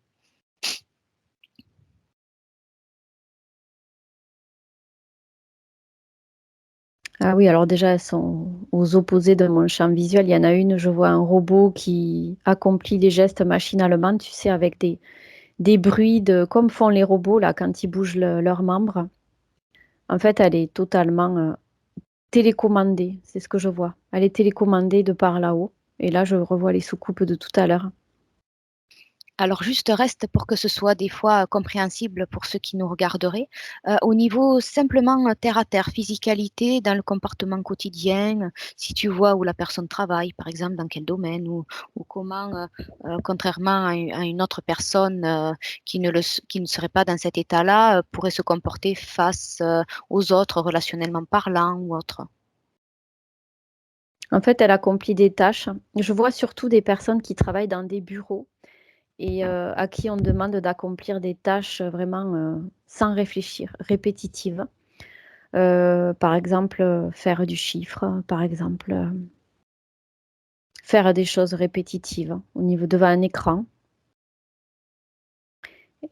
Ah oui, alors déjà elles sont aux opposés de mon champ visuel. Il y en a une, je vois un robot qui accomplit des gestes machinalement, tu sais avec des bruits de comme font les robots là quand ils bougent leurs membres. En fait, elle est totalement, télécommandée, c'est ce que je vois. Elle est télécommandée de par là-haut et là je revois les soucoupes de tout à l'heure. Alors juste reste pour que ce soit des fois compréhensible pour ceux qui nous regarderaient, au niveau simplement, terre à terre, physicalité dans le comportement quotidien, si tu vois où la personne travaille, par exemple, dans quel domaine ou comment, contrairement à une autre personne, qui ne serait pas dans cet état-là, pourrait se comporter face, aux autres relationnellement parlant ou autre. En fait, elle accomplit des tâches. Je vois surtout des personnes qui travaillent dans des bureaux et à qui on demande d'accomplir des tâches, vraiment, sans réfléchir, répétitives. Par exemple, faire du chiffre, par exemple, faire des choses répétitives au niveau devant un écran.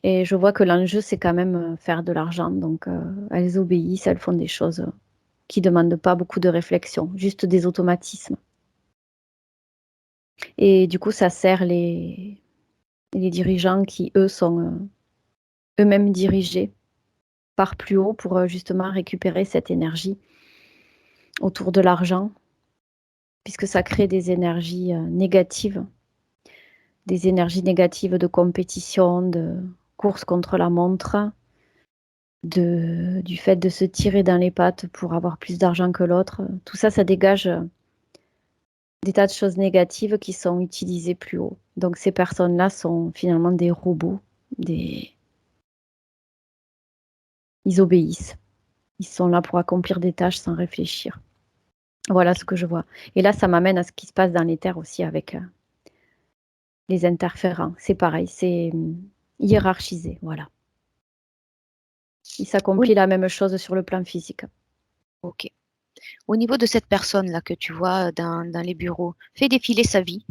Et je vois que l'enjeu, c'est quand même, faire de l'argent, donc elles obéissent, elles font des choses, qui demandent pas beaucoup de réflexion, juste des automatismes. Et du coup, ça sert les dirigeants qui, eux, sont, eux-mêmes dirigés par plus haut pour, justement récupérer cette énergie autour de l'argent, puisque ça crée des énergies négatives de compétition, de course contre la montre, du fait de se tirer dans les pattes pour avoir plus d'argent que l'autre. Tout ça, ça dégage, des tas de choses négatives qui sont utilisées plus haut. Donc ces personnes-là sont finalement des robots, des ils obéissent. Ils sont là pour accomplir des tâches sans réfléchir. Voilà ce que je vois. Et là, ça m'amène à ce qui se passe dans les terres aussi avec, les interférents. C'est pareil, c'est, hiérarchisé, voilà. Il Oui, s'accomplit la même chose sur le plan physique. OK. Au niveau de cette personne-là que tu vois dans les bureaux, fais défiler sa vie,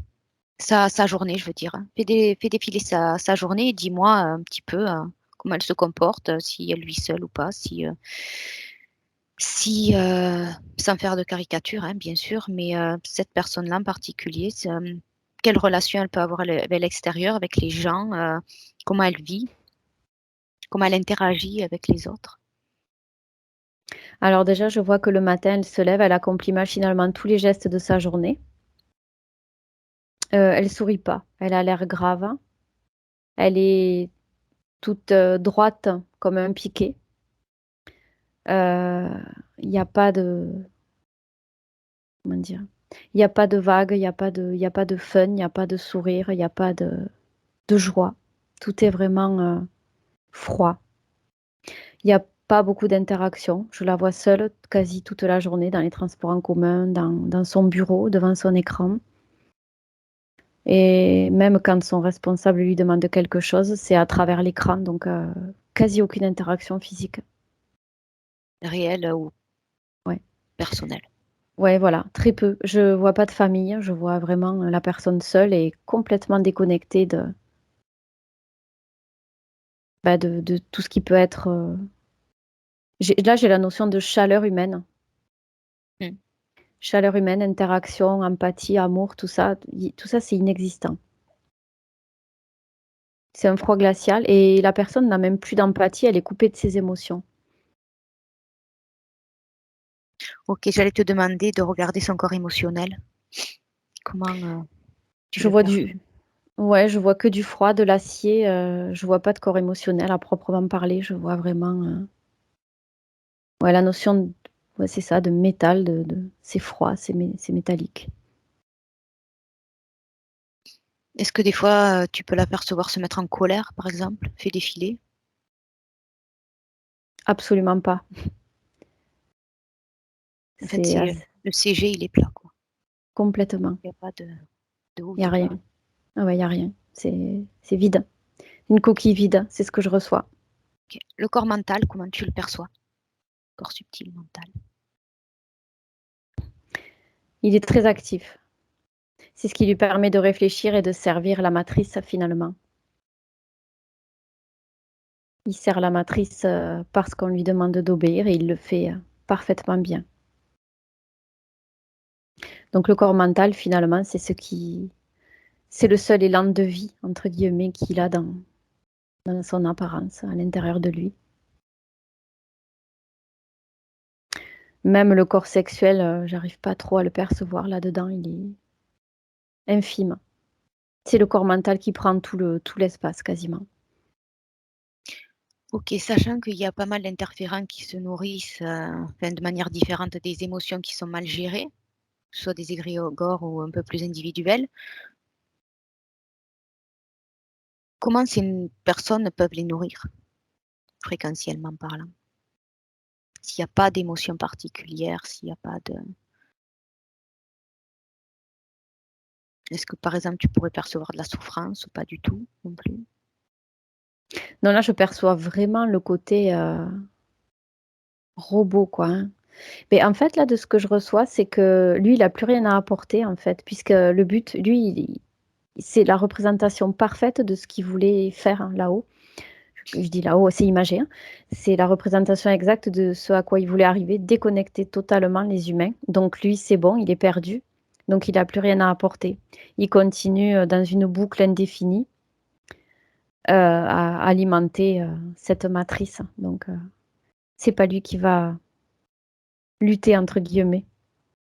sa journée, je veux dire, hein. Fais défiler sa journée et dis-moi un petit peu comment elle se comporte, si elle vit seule ou pas, si sans faire de caricature, hein, bien sûr, mais cette personne-là en particulier, quelle relation elle peut avoir avec l'extérieur, avec les gens, comment elle vit, comment elle interagit avec les autres. Alors déjà, je vois que le matin, elle se lève, elle accomplit machinalement tous les gestes de sa journée. Elle sourit pas, elle a l'air grave. Elle est toute, droite comme un piquet. Il y a pas de comment dire? Il y a pas de vague, il y a pas de fun, il y a pas de sourire, il y a pas de joie. Tout est vraiment, froid. Il y a pas beaucoup d'interaction. Je la vois seule quasi toute la journée dans les transports en commun, dans son bureau, devant son écran, et même quand son responsable lui demande quelque chose, c'est à travers l'écran, donc quasi aucune interaction physique. Réel ou Ouais. personnel. Ouais, voilà, très peu. Je vois pas de famille, je vois vraiment, la personne seule et complètement déconnectée de tout ce qui peut être, j'ai la notion de chaleur humaine. Mmh. Chaleur humaine, interaction, empathie, amour, tout ça, c'est inexistant. C'est un froid glacial et la personne n'a même plus d'empathie, elle est coupée de ses émotions. OK, j'allais te demander de regarder son corps émotionnel. Comment, tu Je le vois perçois? du Ouais, je vois que du froid, de l'acier, je vois pas de corps émotionnel à proprement parler. Je vois vraiment, ouais, la notion d ouais, c'est ça, de métal, de c'est froid, c'est métallique. Est-ce que des fois, tu peux l'apercevoir se mettre en colère, par exemple? Fait défiler? Absolument pas. En fait, C'est ass le CG, il est plat, quoi. Complètement. Il y a pas de haut, Il y a de rien. bas. Ah ouais, il y a rien. C'est vide. Une coquille vide, c'est ce que je reçois. OK. Le corps mental, comment tu le perçois? Corps subtil, mental. Il est très actif. C'est ce qui lui permet de réfléchir et de servir la matrice finalement. Il sert la matrice, parce qu'on lui demande d'obéir et il le fait, parfaitement bien. Donc le corps mental finalement, c'est le seul «élan de vie» entre guillemets qu'il a dans son apparence, à l'intérieur de lui. Même le corps sexuel, j'arrive pas trop à le percevoir là-dedans, il est infime. C'est le corps mental qui prend tout l'espace quasiment. OK, sachant qu'il y a pas mal d'interférents qui se nourrissent, enfin, de manière différente des émotions qui sont mal gérées, soit des égrégores ou un peu plus individuels, comment ces personnes peuvent les nourrir, fréquentiellement parlant? S'il y a pas d'émotion particulière, s'il y a pas de est-ce que, par exemple, tu pourrais percevoir de la souffrance ou pas du tout, non plus? Non, là, je perçois vraiment le côté, robot quoi, hein. Mais en fait, là, de ce que je reçois, c'est que lui, il a plus rien à apporter, en fait, puisque le but, lui, c'est la représentation parfaite de ce qu'il voulait faire, hein, là-haut. Je dis là-haut, c'est imagé, hein. C'est la représentation exacte de ce à quoi il voulait arriver, déconnecter totalement les humains. Donc lui, c'est bon, il est perdu. Donc il a plus rien à apporter. Il continue dans une boucle indéfinie à alimenter cette matrice. Donc c'est pas lui qui va lutter entre guillemets.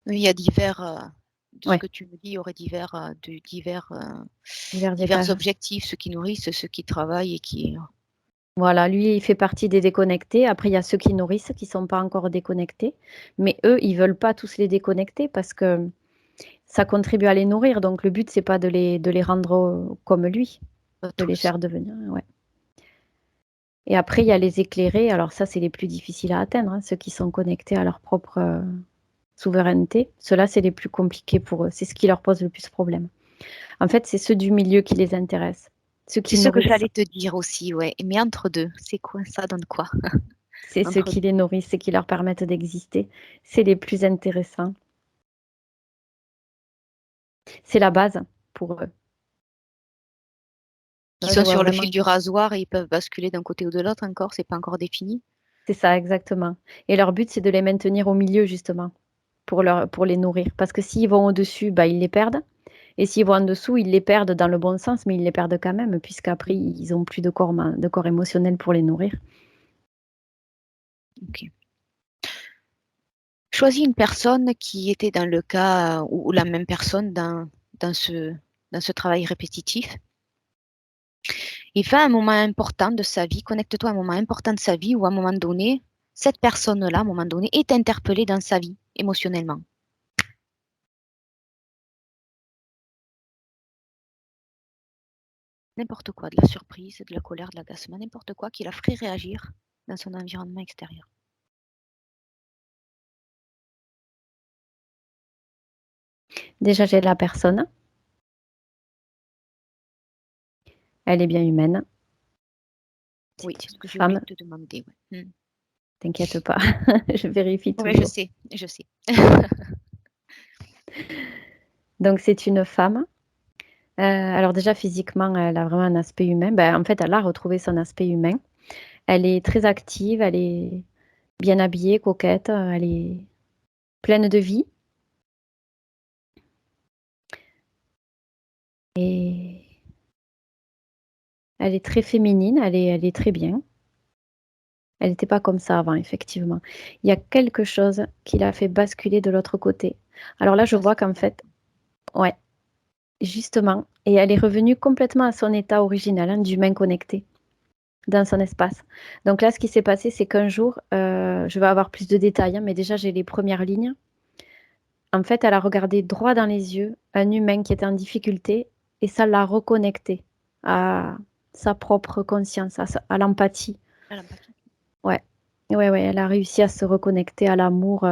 Oui, il y a divers, de ce Ouais, que tu me dis, il y aurait divers, divers divers étages. objectifs, ceux qui nourrissent, ceux qui travaillent et qui... Voilà, lui, il fait partie des déconnectés. Après, il y a ceux qui nourrissent, qui sont pas encore déconnectés. Mais eux, ils veulent pas tous les déconnecter parce que ça contribue à les nourrir. Donc le but, c'est pas de les rendre comme lui, Pas de les tous. faire devenir. Ouais. Et après, il y a les éclairés. Alors ça, c'est les plus difficiles à atteindre, hein, ceux qui sont connectés à leur propre souveraineté. Ceux-là, c'est les plus compliqués pour eux. C'est ce qui leur pose le plus de problème. En fait, c'est ceux du milieu qui les intéressent. Ceux C'est qui ce que nourrissent, j'allais te dire aussi, ouais. Mais entre deux, c'est quoi? Ça donne quoi? c'est ceux Entre qui deux. les nourrissent et qui leur permettent d'exister. C'est les plus intéressants. C'est la base pour eux. Qui Là, je sont vois sur le fil vraiment. du rasoir et ils peuvent basculer d'un côté ou de l'autre encore, c'est pas encore défini. C'est ça, exactement. Et leur but, c'est de les maintenir au milieu, justement, pour les nourrir. Parce que s'ils vont au-dessus, bah, ils les perdent. Et s'ils vont en dessous, ils les perdent dans le bon sens, mais ils les perdent quand même, puisqu'après, Mm. ils ont plus de corps émotionnel pour les nourrir. Ok. Choisis une personne qui était dans le cas, ou la même personne dans ce, dans ce travail répétitif. Et va à un moment important de sa vie, connecte-toi à un moment important de sa vie où à un moment donné, cette personne-là, à un moment donné, est interpellée dans sa vie émotionnellement. N'importe quoi, de la surprise, de la colère, de l'agacement, n'importe quoi qui la ferait réagir dans son environnement extérieur. Déjà, j'ai la personne. Elle est bien humaine. Oui, C'est c'est ce une que j'ai oublié femme. de te demander. Ouais. T'inquiète pas, je vérifie Oui, je toujours. sais, je sais. Donc, c'est une femme. Alors déjà, physiquement, elle a vraiment un aspect humain. Ben, en fait, elle a retrouvé son aspect humain. Elle est très active, elle est bien habillée, coquette, elle est pleine de vie. Et elle est très féminine, elle est très bien. Elle n'était pas comme ça avant, effectivement. Il y a quelque chose qui l'a fait basculer de l'autre côté. Alors là, je Ça, vois c'est qu'en important. fait, ouais, justement, et elle est revenue complètement à son état original, hein, d'humain connecté dans son espace. Donc là, ce qui s'est passé, c'est qu'un jour, je vais avoir plus de détails, hein, mais déjà, j'ai les premières lignes. En fait, elle a regardé droit dans les yeux un humain qui était en difficulté et ça l'a reconnecté à sa propre conscience, à l'empathie. Ah, l'empathie. Ouais. Ouais, ouais, elle a réussi à se reconnecter à l'amour,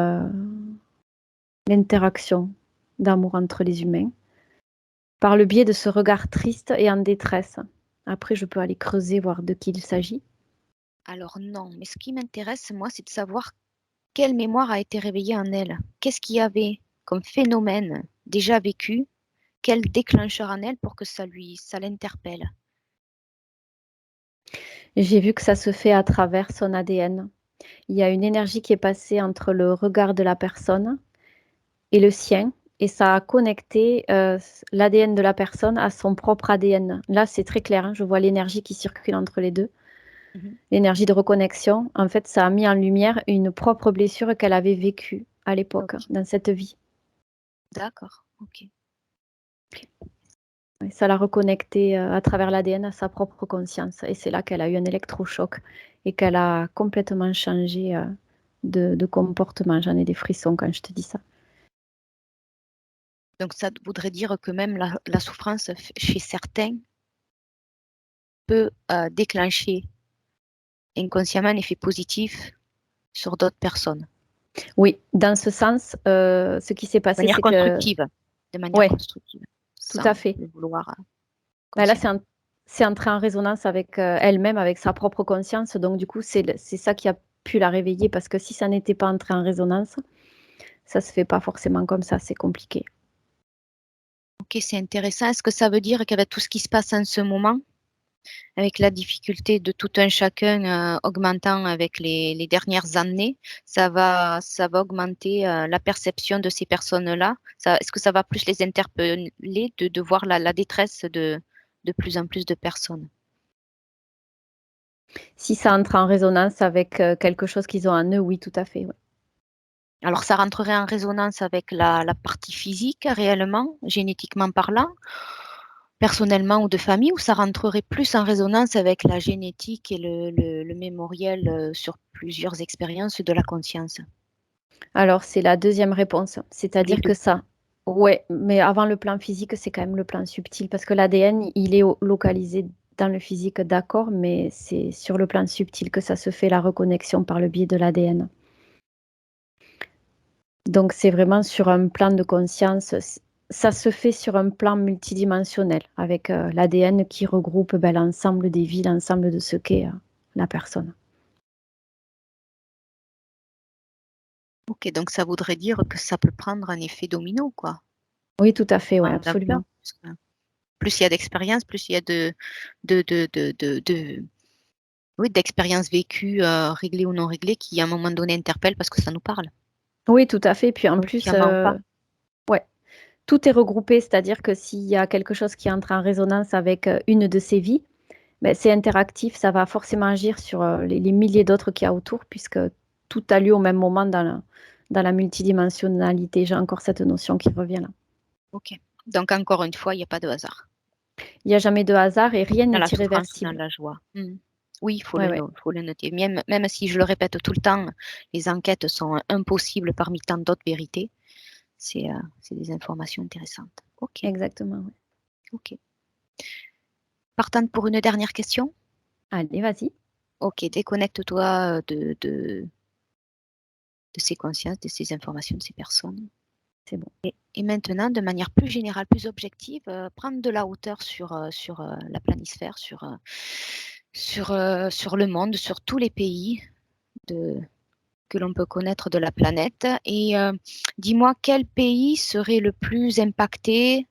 l'interaction d'amour entre les humains, par le biais de ce regard triste et en détresse. Après, je peux aller creuser, voir de qui il s'agit. Alors non, mais ce qui m'intéresse, moi, c'est de savoir quelle mémoire a été réveillée en elle. Qu'est-ce qu'il y avait comme phénomène déjà vécu? Quel déclencheur en elle pour que ça l'interpelle? J'ai vu que ça se fait à travers son ADN. Il y a une énergie qui est passée entre le regard de la personne et le sien, et ça a connecté l'ADN de la personne à son propre ADN. Là, c'est très clair, hein, je vois l'énergie qui circule entre les deux, Mhm. l'énergie de reconnexion. En fait, ça a mis en lumière une propre blessure qu'elle avait vécue à l'époque, Ok, dans cette vie. d'accord, ok. Et ça l'a reconnecté à travers l'ADN à sa propre conscience. Et c'est là qu'elle a eu un électrochoc et qu'elle a complètement changé de comportement. J'en ai des frissons quand je te dis ça. Donc ça voudrait dire que même la souffrance chez certains peut déclencher inconsciemment un effet positif sur d'autres personnes, Oui, dans ce sens, ce qui s'est passé, c'est que, de manière ouais, constructive, tout sans à fait. le vouloir Bah, là, consciemment. c'est entré en résonance avec elle-même, avec sa propre conscience. Donc, du coup, c'est ça qui a pu la réveiller, parce que si ça n'était pas entré en résonance, ça se fait pas forcément comme ça, c'est compliqué. Ok, c'est intéressant. Est-ce que ça veut dire qu'avec tout ce qui se passe en ce moment, avec la difficulté de tout un chacun augmentant avec les dernières années, ça va augmenter la perception de ces personnes-là? Est-ce que ça va plus les interpeller de voir la détresse de plus en plus de personnes? Si ça entre en résonance avec, quelque chose qu'ils ont en eux, oui, tout à fait, ouais. Alors, ça rentrerait en résonance avec la partie physique réellement, génétiquement parlant, personnellement ou de famille, ou ça rentrerait plus en résonance avec la génétique et le mémoriel sur plusieurs expériences de la conscience? Alors c'est la deuxième réponse, Les c'est-à-dire deux. que ça, ouais, mais avant le plan physique, c'est quand même le plan subtil, parce que l'ADN, il est localisé dans le physique, d'accord, mais c'est sur le plan subtil que ça se fait, la reconnexion par le biais de l'ADN. Donc c'est vraiment sur un plan de conscience, ça se fait sur un plan multidimensionnel, avec l'ADN qui regroupe, ben, l'ensemble des vies, l'ensemble de ce qu'est la personne. Ok, donc ça voudrait dire que ça peut prendre un effet domino, quoi, Oui, tout à fait, ouais, en ampleur. absolument. Parce que plus il y a d'expérience, plus il y a oui, d'expériences vécues, réglées ou non réglées, qui à un moment donné interpellent parce que ça nous parle, Oui, tout à fait, puis en plus, consciemment ou pas. ouais. Tout est regroupé, c'est-à-dire que s'il y a quelque chose qui entre en résonance avec, une de ces vies, beh, c'est interactif, ça va forcément agir sur, les milliers d'autres qu'il y a autour, puisque tout a lieu au même moment dans la multidimensionnalité. J'ai encore cette notion qui revient là. Ok. Donc encore une fois, il n'y a pas de hasard. Il y a jamais de hasard et rien Dans n'est la souffrance, dans irréversible. la joie. Oui, il faut Ouais, ouais, faut le noter. Même si je le répète tout le temps, les enquêtes sont impossibles parmi tant d'autres vérités. C'est des informations intéressantes. Ok, exactement, ouais. ok. Partante pour une dernière question? Allez, vas-y. Ok, déconnecte-toi de ces consciences, de ces informations, de ces personnes. C'est bon. Et maintenant, de manière plus générale, plus objective, prendre de la hauteur sur la planisphère, sur le monde, sur tous les pays de, que l'on peut connaître de la planète. Et dis-moi, quel pays serait le plus impacté,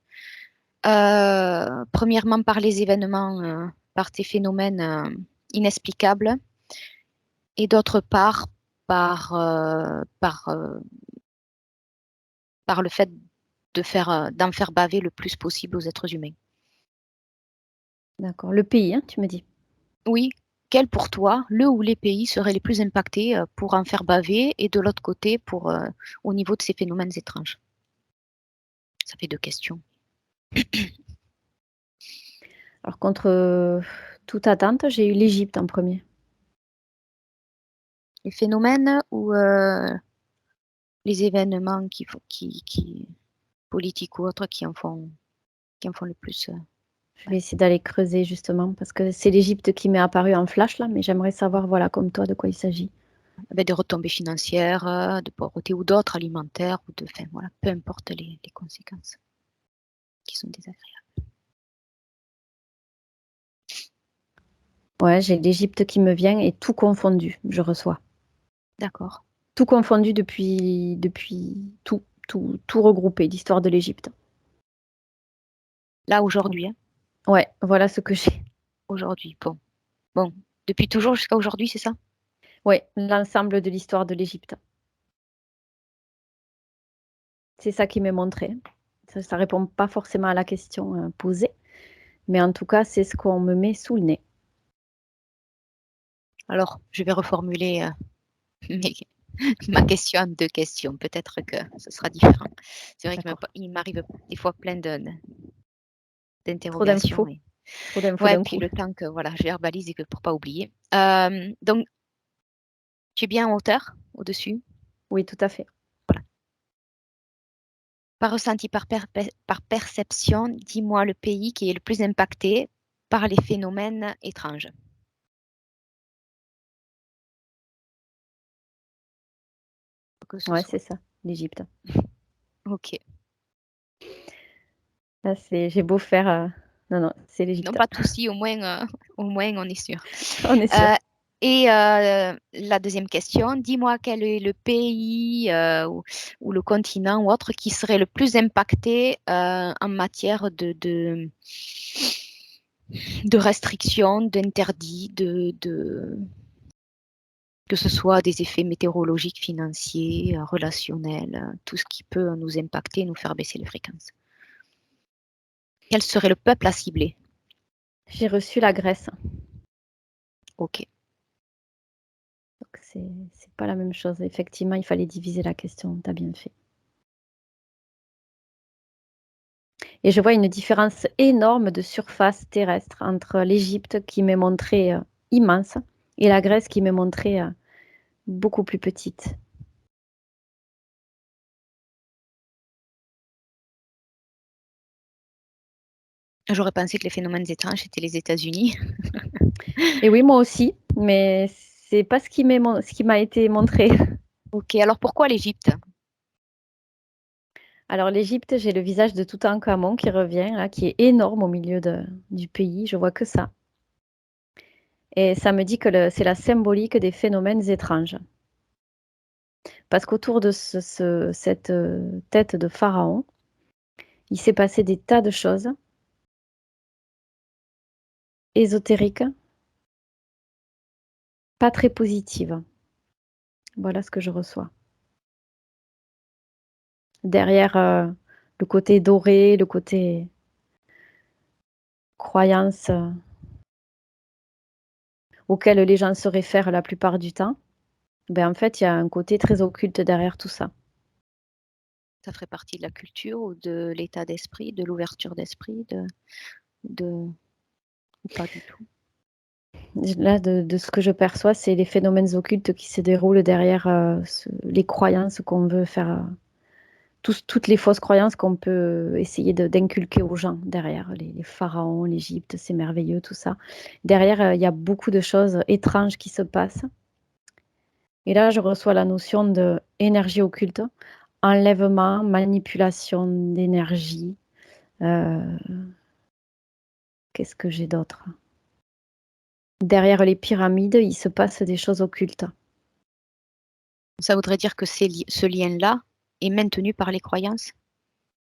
premièrement par les événements, par ces phénomènes inexplicables, et d'autre part par le fait d'en faire baver le plus possible aux êtres humains. D'accord. Le pays, hein, tu me dis? Oui, quel pour toi, le ou les pays seraient les plus impactés pour en faire baver et de l'autre côté au niveau de ces phénomènes étranges? Ça fait deux questions. Alors contre, toute attente, j'ai eu l'Égypte en premier. Les phénomènes ou les événements politiques ou autres qui en font le plus Je vais essayer d'aller creuser justement parce que c'est l'Égypte qui m'est apparue en flash là, mais j'aimerais savoir, voilà, comme toi, de quoi il s'agit. avec des retombées financières, de pauvreté ou d'autres, alimentaires, ou enfin, voilà, peu importe les conséquences qui sont désagréables. Ouais, j'ai l'Égypte qui me vient et tout confondu, je reçois. D'accord. Tout confondu depuis tout regroupé, l'histoire de l'Égypte. Là, aujourd'hui, hein, Ouais, voilà ce que j'ai. aujourd'hui, bon. Bon, depuis toujours jusqu'à aujourd'hui, c'est ça? Ouais, l'ensemble de l'histoire de l'Égypte. C'est ça qui m'est montré. Ça répond pas forcément à la question, posée, mais en tout cas, c'est ce qu'on me met sous le nez. Alors, je vais reformuler mes- ma question en deux questions. Peut-être que ce sera différent. C'est vrai D'accord. il m'arrive des fois plein Trop d'interrogations. d'infos, trop d'infos Ouais, d'un puis coup. le temps que voilà, je verbalise et que pour pas oublier. Donc, tu es bien en hauteur, au-dessus. Oui, tout à fait. Voilà. Par ressenti, par perception, dis-moi le pays qui est le plus impacté par les phénomènes étranges. Que ce Ouais, soit. c'est ça, l'Égypte. Ok. Là, j'ai beau faire, non, non, c'est Non, l'Égypte. pas de souci, au moins on est sûr. On est Euh, sûr. Et la deuxième question, dis-moi quel est le pays ou le continent ou autre qui serait le plus impacté en matière de restrictions, d'interdits, que ce soit des effets météorologiques, financiers, relationnels, tout ce qui peut nous impacter, nous faire baisser les fréquences. Quel serait le peuple à cibler? J'ai reçu la Grèce. Ok. Donc c'est pas la même chose. Effectivement, il fallait diviser la question. Tu as bien fait. Et je vois une différence énorme de surface terrestre entre l'Égypte qui m'est montrée immense et la Grèce qui m'est montrée beaucoup plus petite. J'aurais pensé que les phénomènes étranges étaient les États-Unis. Et oui, moi aussi, mais c'est pas ce qui m'a été montré. Ok, alors pourquoi l'Égypte? Alors l'Égypte, j'ai le visage de Toutankhamon qui revient, là, qui est énorme au milieu du pays. Je vois que ça. Et ça me dit que c'est la symbolique des phénomènes étranges. Parce qu'autour de cette tête de pharaon, il s'est passé des tas de choses ésotériques, pas très positives. Voilà ce que je reçois. Derrière le côté doré, le côté croyance auquel les gens se réfèrent la plupart du temps, ben en fait, il y a un côté très occulte derrière tout ça. Ça ferait partie de la culture ou de l'état d'esprit, de l'ouverture d'esprit, ou pas du tout. Là, de ce que je perçois, c'est les phénomènes occultes qui se déroulent derrière les croyances qu'on veut faire, toutes les fausses croyances qu'on peut essayer d'inculquer aux gens derrière, les pharaons, l'Égypte, c'est merveilleux, tout ça. Derrière, il y a beaucoup de choses étranges qui se passent. Et là, je reçois la notion d'énergie occulte, enlèvement, manipulation d'énergie. Euh, Qu'est-ce que j'ai d'autre? Derrière les pyramides, il se passe des choses occultes. Ça voudrait dire que ce lien-là est maintenu par les croyances,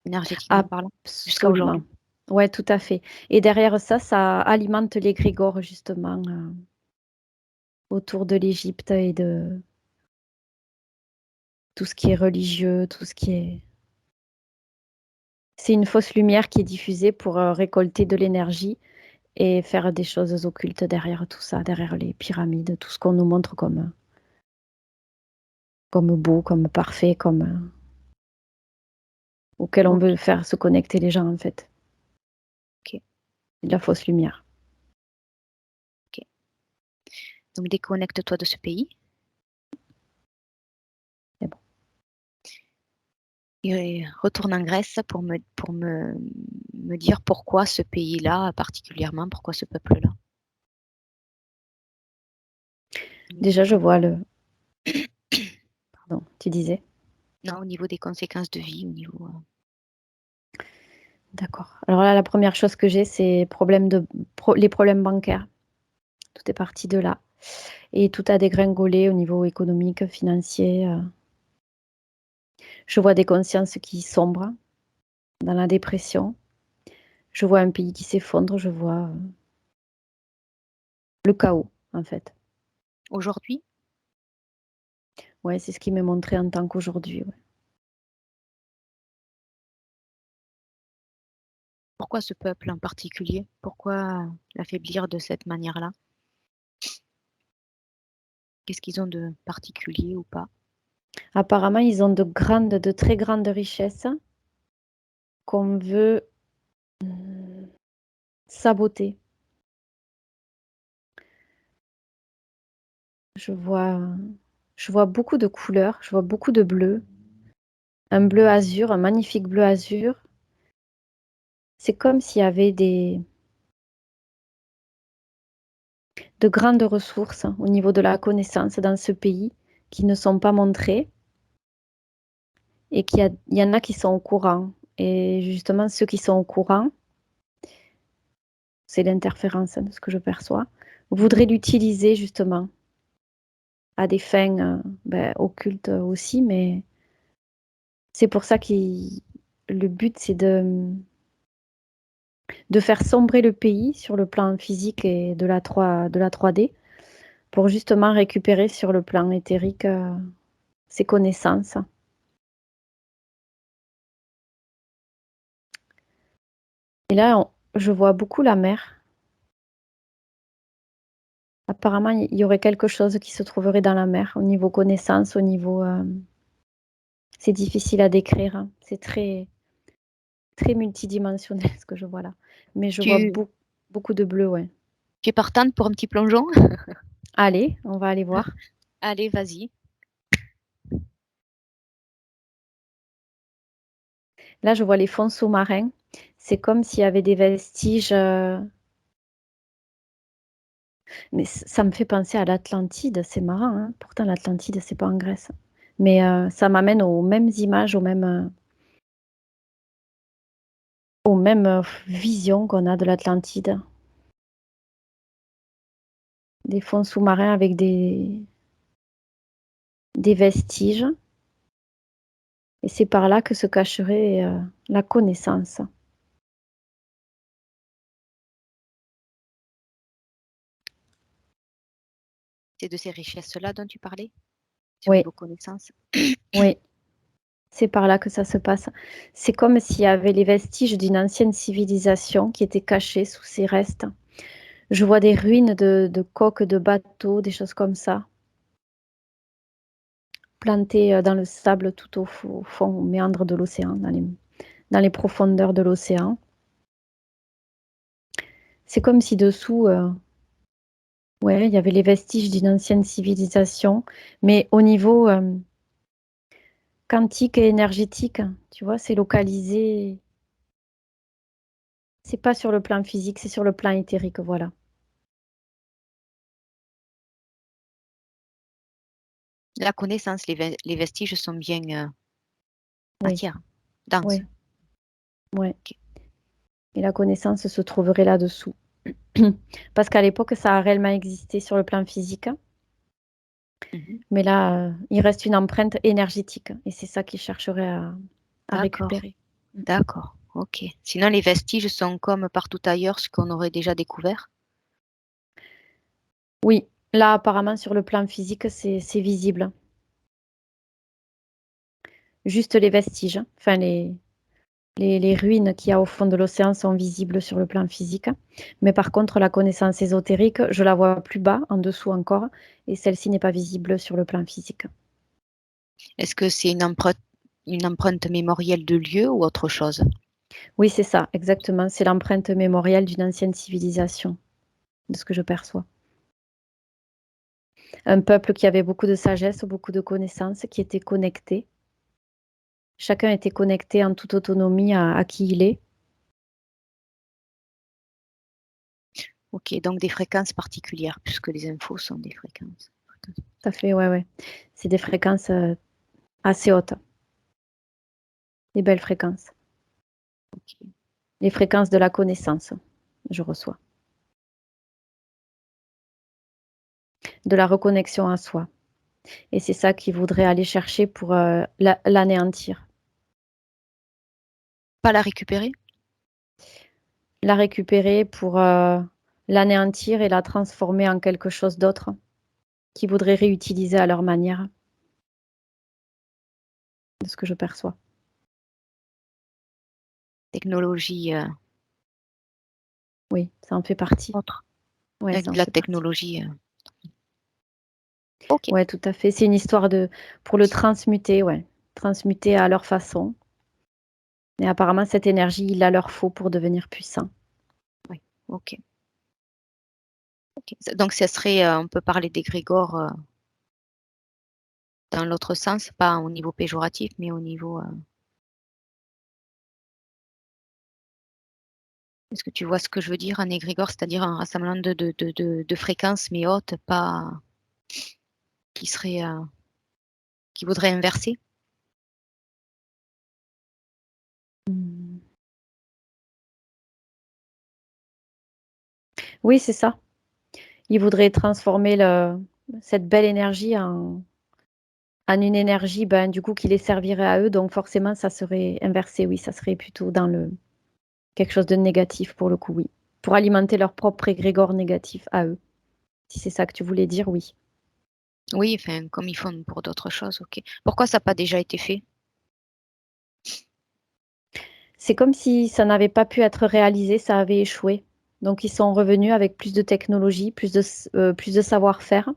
énergétiquement parlant, jusqu'à Absolument. aujourd'hui. Ouais, tout à fait. Et derrière ça, ça alimente l'égrégore justement autour de l'Égypte et de tout ce qui est religieux, tout ce qui est... C'est une fausse lumière qui est diffusée pour récolter de l'énergie et faire des choses occultes derrière tout ça, derrière les pyramides, tout ce qu'on nous montre comme beau, comme parfait, comme auquel on Ok, veut faire se connecter les gens en fait. ok, C'est de la fausse lumière. ok. Donc déconnecte-toi de ce pays C'est bon. et retourne en Grèce pour me dire pourquoi ce pays-là particulièrement, pourquoi ce peuple-là. Au niveau Déjà, des je con- vois le... Pardon, tu disais? Non, au niveau des conséquences de vie, au niveau. D'accord. Alors là, la première chose que j'ai, c'est les problèmes bancaires. Tout est parti de là. Et tout a dégringolé au niveau économique, financier. Je vois des consciences qui sombrent dans la dépression. Je vois un pays qui s'effondre. Je vois le chaos, en fait. Aujourd'hui, Ouais, c'est ce qui m'est montré en tant qu'aujourd'hui. Ouais. pourquoi ce peuple en particulier? Pourquoi l'affaiblir de cette manière-là? Qu'est-ce qu'ils ont de particulier ou pas? Apparemment, ils ont de très grandes richesses qu'on veut saboter. Je vois, je vois beaucoup de couleurs. Je vois beaucoup de bleu. Un bleu azur, un magnifique bleu azur. C'est comme s'il y avait de grandes ressources au niveau de la connaissance dans ce pays qui ne sont pas montrées et il y en a qui sont au courant. Et justement, ceux qui sont au courant, c'est l'interférence de ce que je perçois, voudraient l'utiliser justement. à des fins occultes aussi, mais c'est pour ça que le but, c'est de faire sombrer le pays sur le plan physique et de la 3D pour justement récupérer sur le plan éthérique ses connaissances. Et là, je vois beaucoup la mer. Apparemment, il y aurait quelque chose qui se trouverait dans la mer, au niveau connaissance, au niveau... c'est difficile à décrire, hein. C'est très, très multidimensionnel ce que je vois là. Mais je vois Tu, beaucoup de bleu, ouais. tu es partante pour un petit plongeon? Allez, on va aller voir. Allez, vas-y. Là, je vois les fonds sous-marins. C'est comme s'il y avait des vestiges... Mais ça me fait penser à l'Atlantide, c'est marrant, hein. Pourtant, l'Atlantide, c'est pas en Grèce. Mais ça m'amène aux mêmes images, aux mêmes visions qu'on a de l'Atlantide. Des fonds sous-marins avec des vestiges. Et c'est par là que se cacherait la connaissance. C'est de ces richesses-là dont tu parlais, au Oui, niveau connaissance. oui, c'est par là que ça se passe. C'est comme s'il y avait les vestiges d'une ancienne civilisation qui étaient cachés sous ces restes. Je vois des ruines de coques de bateaux, des choses comme ça, plantées dans le sable tout au fond, au méandre de l'océan, dans les profondeurs de l'océan. C'est comme si dessous, ouais, il y avait les vestiges d'une ancienne civilisation, mais au niveau quantique et énergétique, tu vois, c'est localisé. C'est pas sur le plan physique, c'est sur le plan éthérique, voilà. La connaissance, les vestiges sont bien Oui, matière, dense. oui, ouais. Ok. Et la connaissance se trouverait là-dessous. Parce qu'à l'époque, ça a réellement existé sur le plan physique, Mhm. mais là, il reste une empreinte énergétique, et c'est ça qu'ils chercheraient à D'accord, récupérer. d'accord, ok. Sinon, les vestiges sont comme partout ailleurs, ce qu'on aurait déjà découvert. Oui, là, apparemment, sur le plan physique, c'est visible. Juste les vestiges, enfin les ruines qu'il y a au fond de l'océan sont visibles sur le plan physique. Mais par contre, la connaissance ésotérique, je la vois plus bas, en dessous encore, et celle-ci n'est pas visible sur le plan physique. Est-ce que c'est une empreinte mémorielle de lieu ou autre chose? Oui, c'est ça, exactement. C'est l'empreinte mémorielle d'une ancienne civilisation, de ce que je perçois. Un peuple qui avait beaucoup de sagesse, beaucoup de connaissances, qui était connecté. Chacun était connecté en toute autonomie à qui il est. Ok, donc des fréquences particulières, puisque les infos sont des fréquences. Ça fait, ouais, ouais. C'est des fréquences assez hautes, des belles fréquences. Ok. Les fréquences de la connaissance, je reçois. De la reconnexion à soi. Et c'est ça qu'ils voudraient aller chercher pour l'anéantir. Pas la récupérer? La récupérer pour l'anéantir et la transformer en quelque chose d'autre qu'ils voudraient réutiliser à leur manière, de ce que je perçois. Technologie Oui, ça en fait partie. autre. Ouais, Avec ça de en la fait partie. technologie. Ok. Ouais, tout à fait. C'est une histoire pour le transmuter, ouais. Transmuter à leur façon. Mais apparemment, cette énergie, il la leur faut pour devenir puissant. Oui. Ok. Ok. Donc, ça serait, on peut parler d'égrégore dans l'autre sens, pas au niveau péjoratif, mais au niveau. Est-ce que tu vois ce que je veux dire? Un égrégore, c'est-à-dire un rassemblement de fréquences, mais hautes, pas qui serait, qui voudrait inverser. Mmh. Oui, c'est ça. Ils voudraient transformer cette belle énergie en une énergie, ben, du coup, qui les servirait à eux, donc forcément, ça serait inversé, oui, ça serait plutôt dans quelque chose de négatif pour le coup, oui. Pour alimenter leur propre égrégore négatif à eux. Si c'est ça que tu voulais dire, oui. Oui, enfin, comme ils font pour d'autres choses, OK. Pourquoi ça n'a pas déjà été fait? C'est comme si ça n'avait pas pu être réalisé, ça avait échoué. Donc ils sont revenus avec plus de technologie, plus de savoir-faire,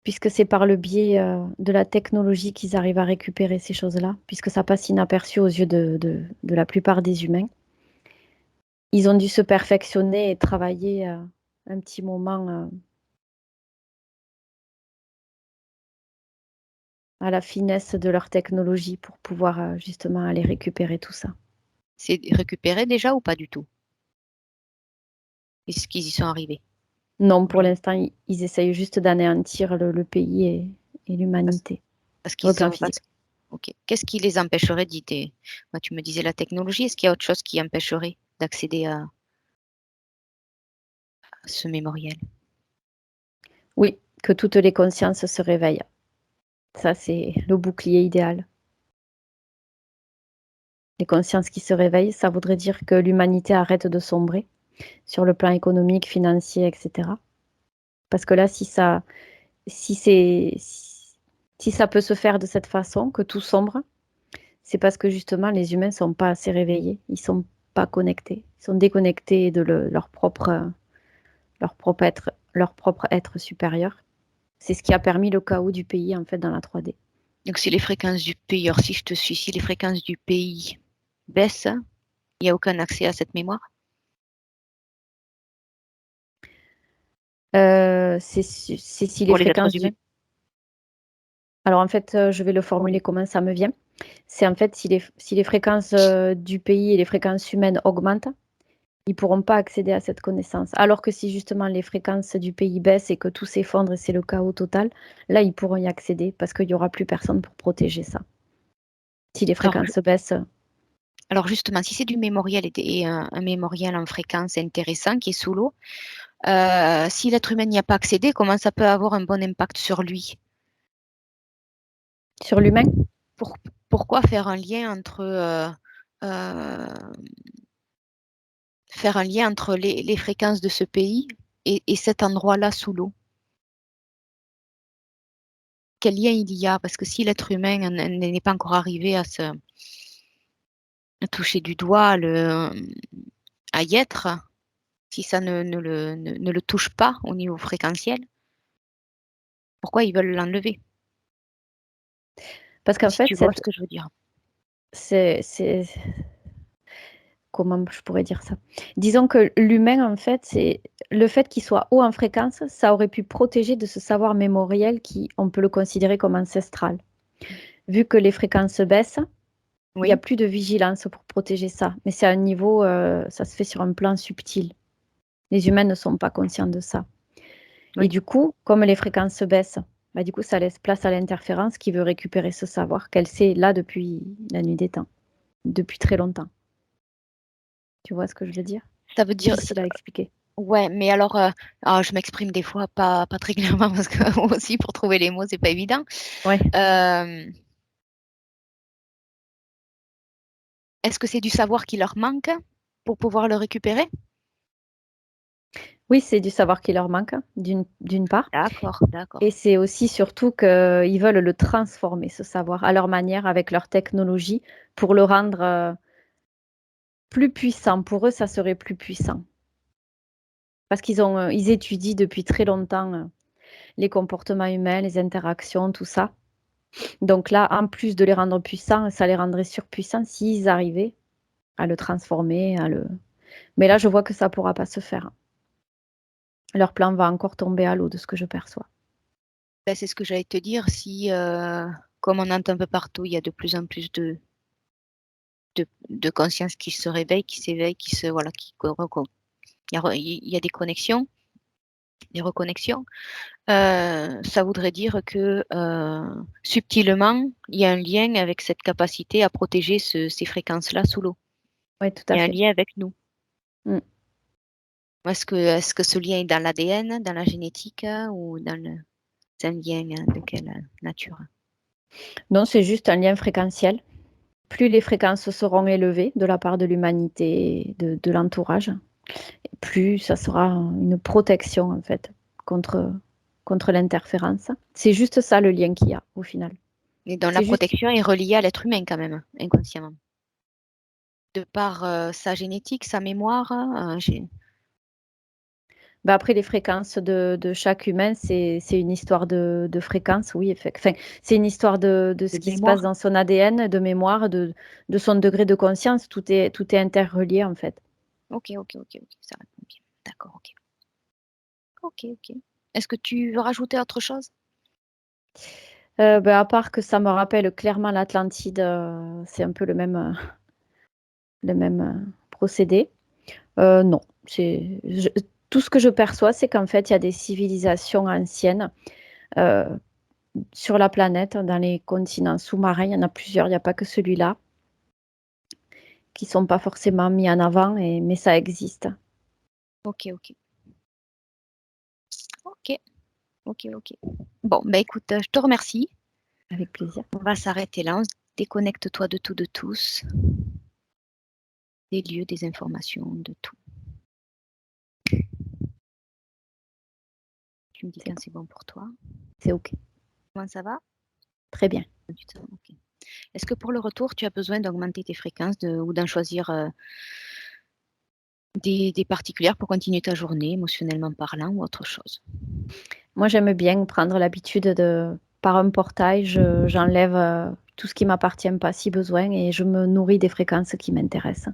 puisque c'est par le biais de la technologie qu'ils arrivent à récupérer ces choses-là, puisque ça passe inaperçu aux yeux de la plupart des humains. Ils ont dû se perfectionner et travailler un petit moment à la finesse de leur technologie pour pouvoir justement aller récupérer tout ça. C'est récupéré déjà ou pas du tout? Est-ce qu'ils y sont arrivés? Non, Ou pour bien l'instant, ils essayent juste d'anéantir le pays et parce l'humanité, parce sur le qu'ils plan ont physique. parce OK. Qu'est-ce qui les empêcherait d'idée bah, tu me disais la technologie, est-ce qu'il y a autre chose qui empêcherait d'accéder à ce mémoriel? Oui, que toutes les consciences se réveillent. Ça, c'est le bouclier idéal. Les consciences qui se réveillent, ça voudrait dire que l'humanité arrête de sombrer sur le plan économique, financier, etc. Parce que là, si c'est, si ça peut se faire de cette façon, que tout sombre, c'est parce que justement les humains sont pas assez réveillés, ils sont pas connectés, ils sont déconnectés de leur propre être supérieur. C'est ce qui a permis le chaos du pays en fait dans la 3D. Donc si les fréquences du pays alors si je te suis, si les fréquences du pays baissent, il n'y a aucun accès à cette mémoire? C'est si les Pour les êtres fréquences humains? du alors en fait, je vais le Pour formuler les comment ça me vient. C'est en fait si les fréquences, du pays et les fréquences humaines augmentent, ils pourront pas accéder à cette connaissance. Alors que si justement les fréquences du pays baissent et que tout s'effondre et c'est le chaos total, là, ils pourront y accéder parce qu'il y aura plus personne pour protéger ça. Si les alors fréquences baissent, alors justement, si c'est du mémoriel et un mémoriel en fréquence intéressant qui est sous l'eau, si l'être humain n'y a pas accédé, comment ça peut avoir un bon impact sur lui? sur l'humain, Pour pourquoi faire un lien entre, heu, faire un lien entre les fréquences de ce pays et cet endroit-là sous l'eau? Quel lien il y a? Parce que si l'être humain n'est pas encore arrivé à toucher du doigt à y être, si ça ne le touche pas au niveau fréquentiel, pourquoi ils veulent l'enlever? parce qu'en Si fait, tu vois ce que je veux dire? c'est comment je pourrais dire ça? Disons que l'humain, en fait, c'est le fait qu'il soit haut en fréquence, ça aurait pu protéger de ce savoir mémoriel qui, on peut le considérer comme ancestral. Vu que les fréquences baissent, il y a Oui, plus de vigilance pour protéger ça, mais c'est à un niveau, ça se fait sur un plan subtil. Les humains ne sont pas conscients de ça et oui. du coup, comme les fréquences baissent, bah, du coup, ça laisse place à l'interférence qui veut récupérer ce savoir qu'elle sait là depuis la nuit des temps, depuis très longtemps. Tu vois ce que je veux dire? Ça veut dire Difficile à expliquer. ouais, mais alors, je m'exprime des fois pas très clairement parce que moi aussi pour trouver les mots, c'est pas évident. Ouais. Hem, est-ce que c'est du savoir qui leur manque pour pouvoir le récupérer? Oui, c'est du savoir qui leur manque, d'une part D'accord, d'accord. et c'est aussi surtout qu'ils veulent le transformer, ce savoir, à leur manière, avec leur technologie, pour le rendre, plus puissant. Pour eux, ça serait plus puissant. Parce ils étudient depuis très longtemps, les comportements humains, les interactions, tout ça. Donc là, en plus de les rendre puissants, ça les rendrait surpuissants s'ils arrivaient à le transformer, mais là, je vois que ça pourra pas se faire. Leur plan va encore tomber à l'eau de ce que je perçois. Bah, c'est ce que j'allais te dire, si, comme on entend un peu partout, il y a de plus en plus de conscience qui se réveille, qui s'éveille, qui se voilà, qui co reco il y a des connexions, des reconnexions. Ça voudrait dire que, subtilement, il y a un lien avec cette capacité à protéger ces fréquences-là sous l'eau. Oui, tout Il à y a un fait. lien avec nous. Mmh. Est-ce que ce lien est dans l'ADN, dans la génétique, ou dans le c'est un lien, de quelle, nature? Non, c'est juste un lien fréquentiel. Plus les fréquences seront élevées de la part de l'humanité et de l'entourage, plus ça sera une protection, en fait, contre l'interférence. C'est juste ça le lien qu'il y a, au final. Et donc la C'est juste protection est reliée à l'être humain quand même, inconsciemment? De par, sa génétique, sa mémoire, j'ai bah, après les fréquences de chaque humain, c'est une histoire de fréquence, oui, enfin, c'est une histoire de de ce qui se mémoire? passe dans son ADN, de mémoire, de son degré de conscience. Tout est interrelié, en fait. OK, ça répond bien. D'accord, OK. OK. Est-ce que tu veux rajouter autre chose? Bah, à part que ça me rappelle clairement l'Atlantide, c'est un peu le même procédé. Non, tout ce que je perçois, c'est qu'en fait, il y a des civilisations anciennes, heu, sur la planète, dans les continents sous-marins. Il y en a plusieurs, il y a pas que celui-là, qui sont pas forcément mis en avant mais ça existe. OK. OK, OK. Bon, bah, écoute, je te remercie. Avec plaisir. On va s'arrêter là. On se déconnecte-toi de tout, de tous, des lieux, des informations, de tout. Tu me dis C'est quand bon, c'est bon pour toi. c'est OK. Comment ça va? Très bien. Tu te sens OK. Est-ce que pour le retour, tu as besoin d'augmenter tes fréquences ou d'en choisir, des particulières pour continuer ta journée, émotionnellement parlant, ou autre chose? Moi, j'aime bien prendre l'habitude par un portail, j'enlève, tout ce qui m'appartient pas si besoin et je me nourris des fréquences qui m'intéressent.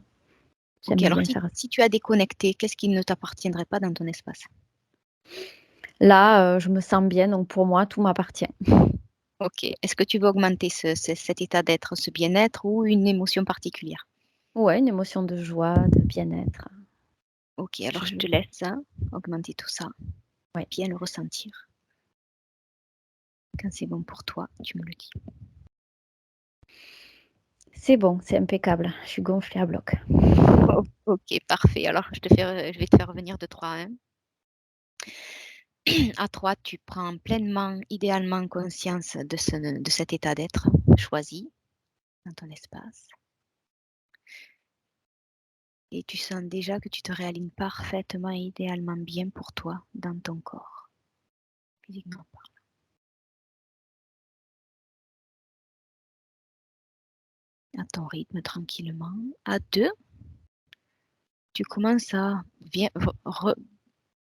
OK, J'aime alors bien si faire ça. si tu as déconnecté, qu'est-ce qui ne t'appartiendrait pas dans ton espace? Là, je me sens bien, donc pour moi, tout m'appartient. OK. Est-ce que tu veux augmenter cet état d'être, ce bien-être, ou une émotion particulière? Ouais, une émotion de joie, de bien-être. OK, alors je Je te laisse, augmenter tout ça, Ouais, bien le ressentir. Quand c'est bon pour toi, tu me le dis. c'est bon, c'est impeccable. Je suis gonflée à bloc. O OK, parfait. Alors je vais te faire revenir de 3 à 1. À 3, tu prends pleinement, idéalement conscience de cet état d'être choisi dans ton espace, et tu sens déjà que tu te réalignes parfaitement et idéalement bien pour toi dans ton corps, physiquement parlant. À ton rythme, tranquillement. À 2, tu commences à bien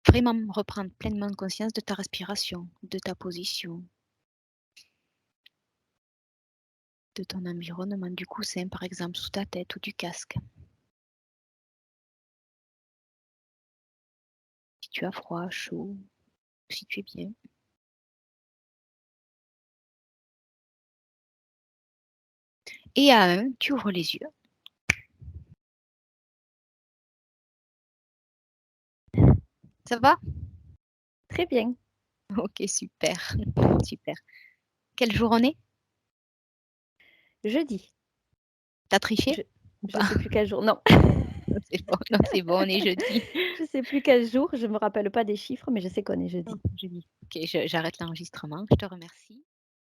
vraiment reprendre pleinement conscience de ta respiration, de ta position, de ton environnement, du coussin par exemple sous ta tête ou du casque. Si tu as froid, chaud, si tu es bien. Et à 1, tu ouvres les yeux. Ça va? Très bien. OK, super, super. Quel jour on est? Jeudi. Tu as triché Je ou je pas? sais plus quel jour. Non, Non, c'est bon, on est jeudi. je sais plus quel jour, je me rappelle pas des chiffres, mais je sais qu'on est Oh, jeudi. jeudi. OK, j'arrête l'enregistrement. Je te remercie.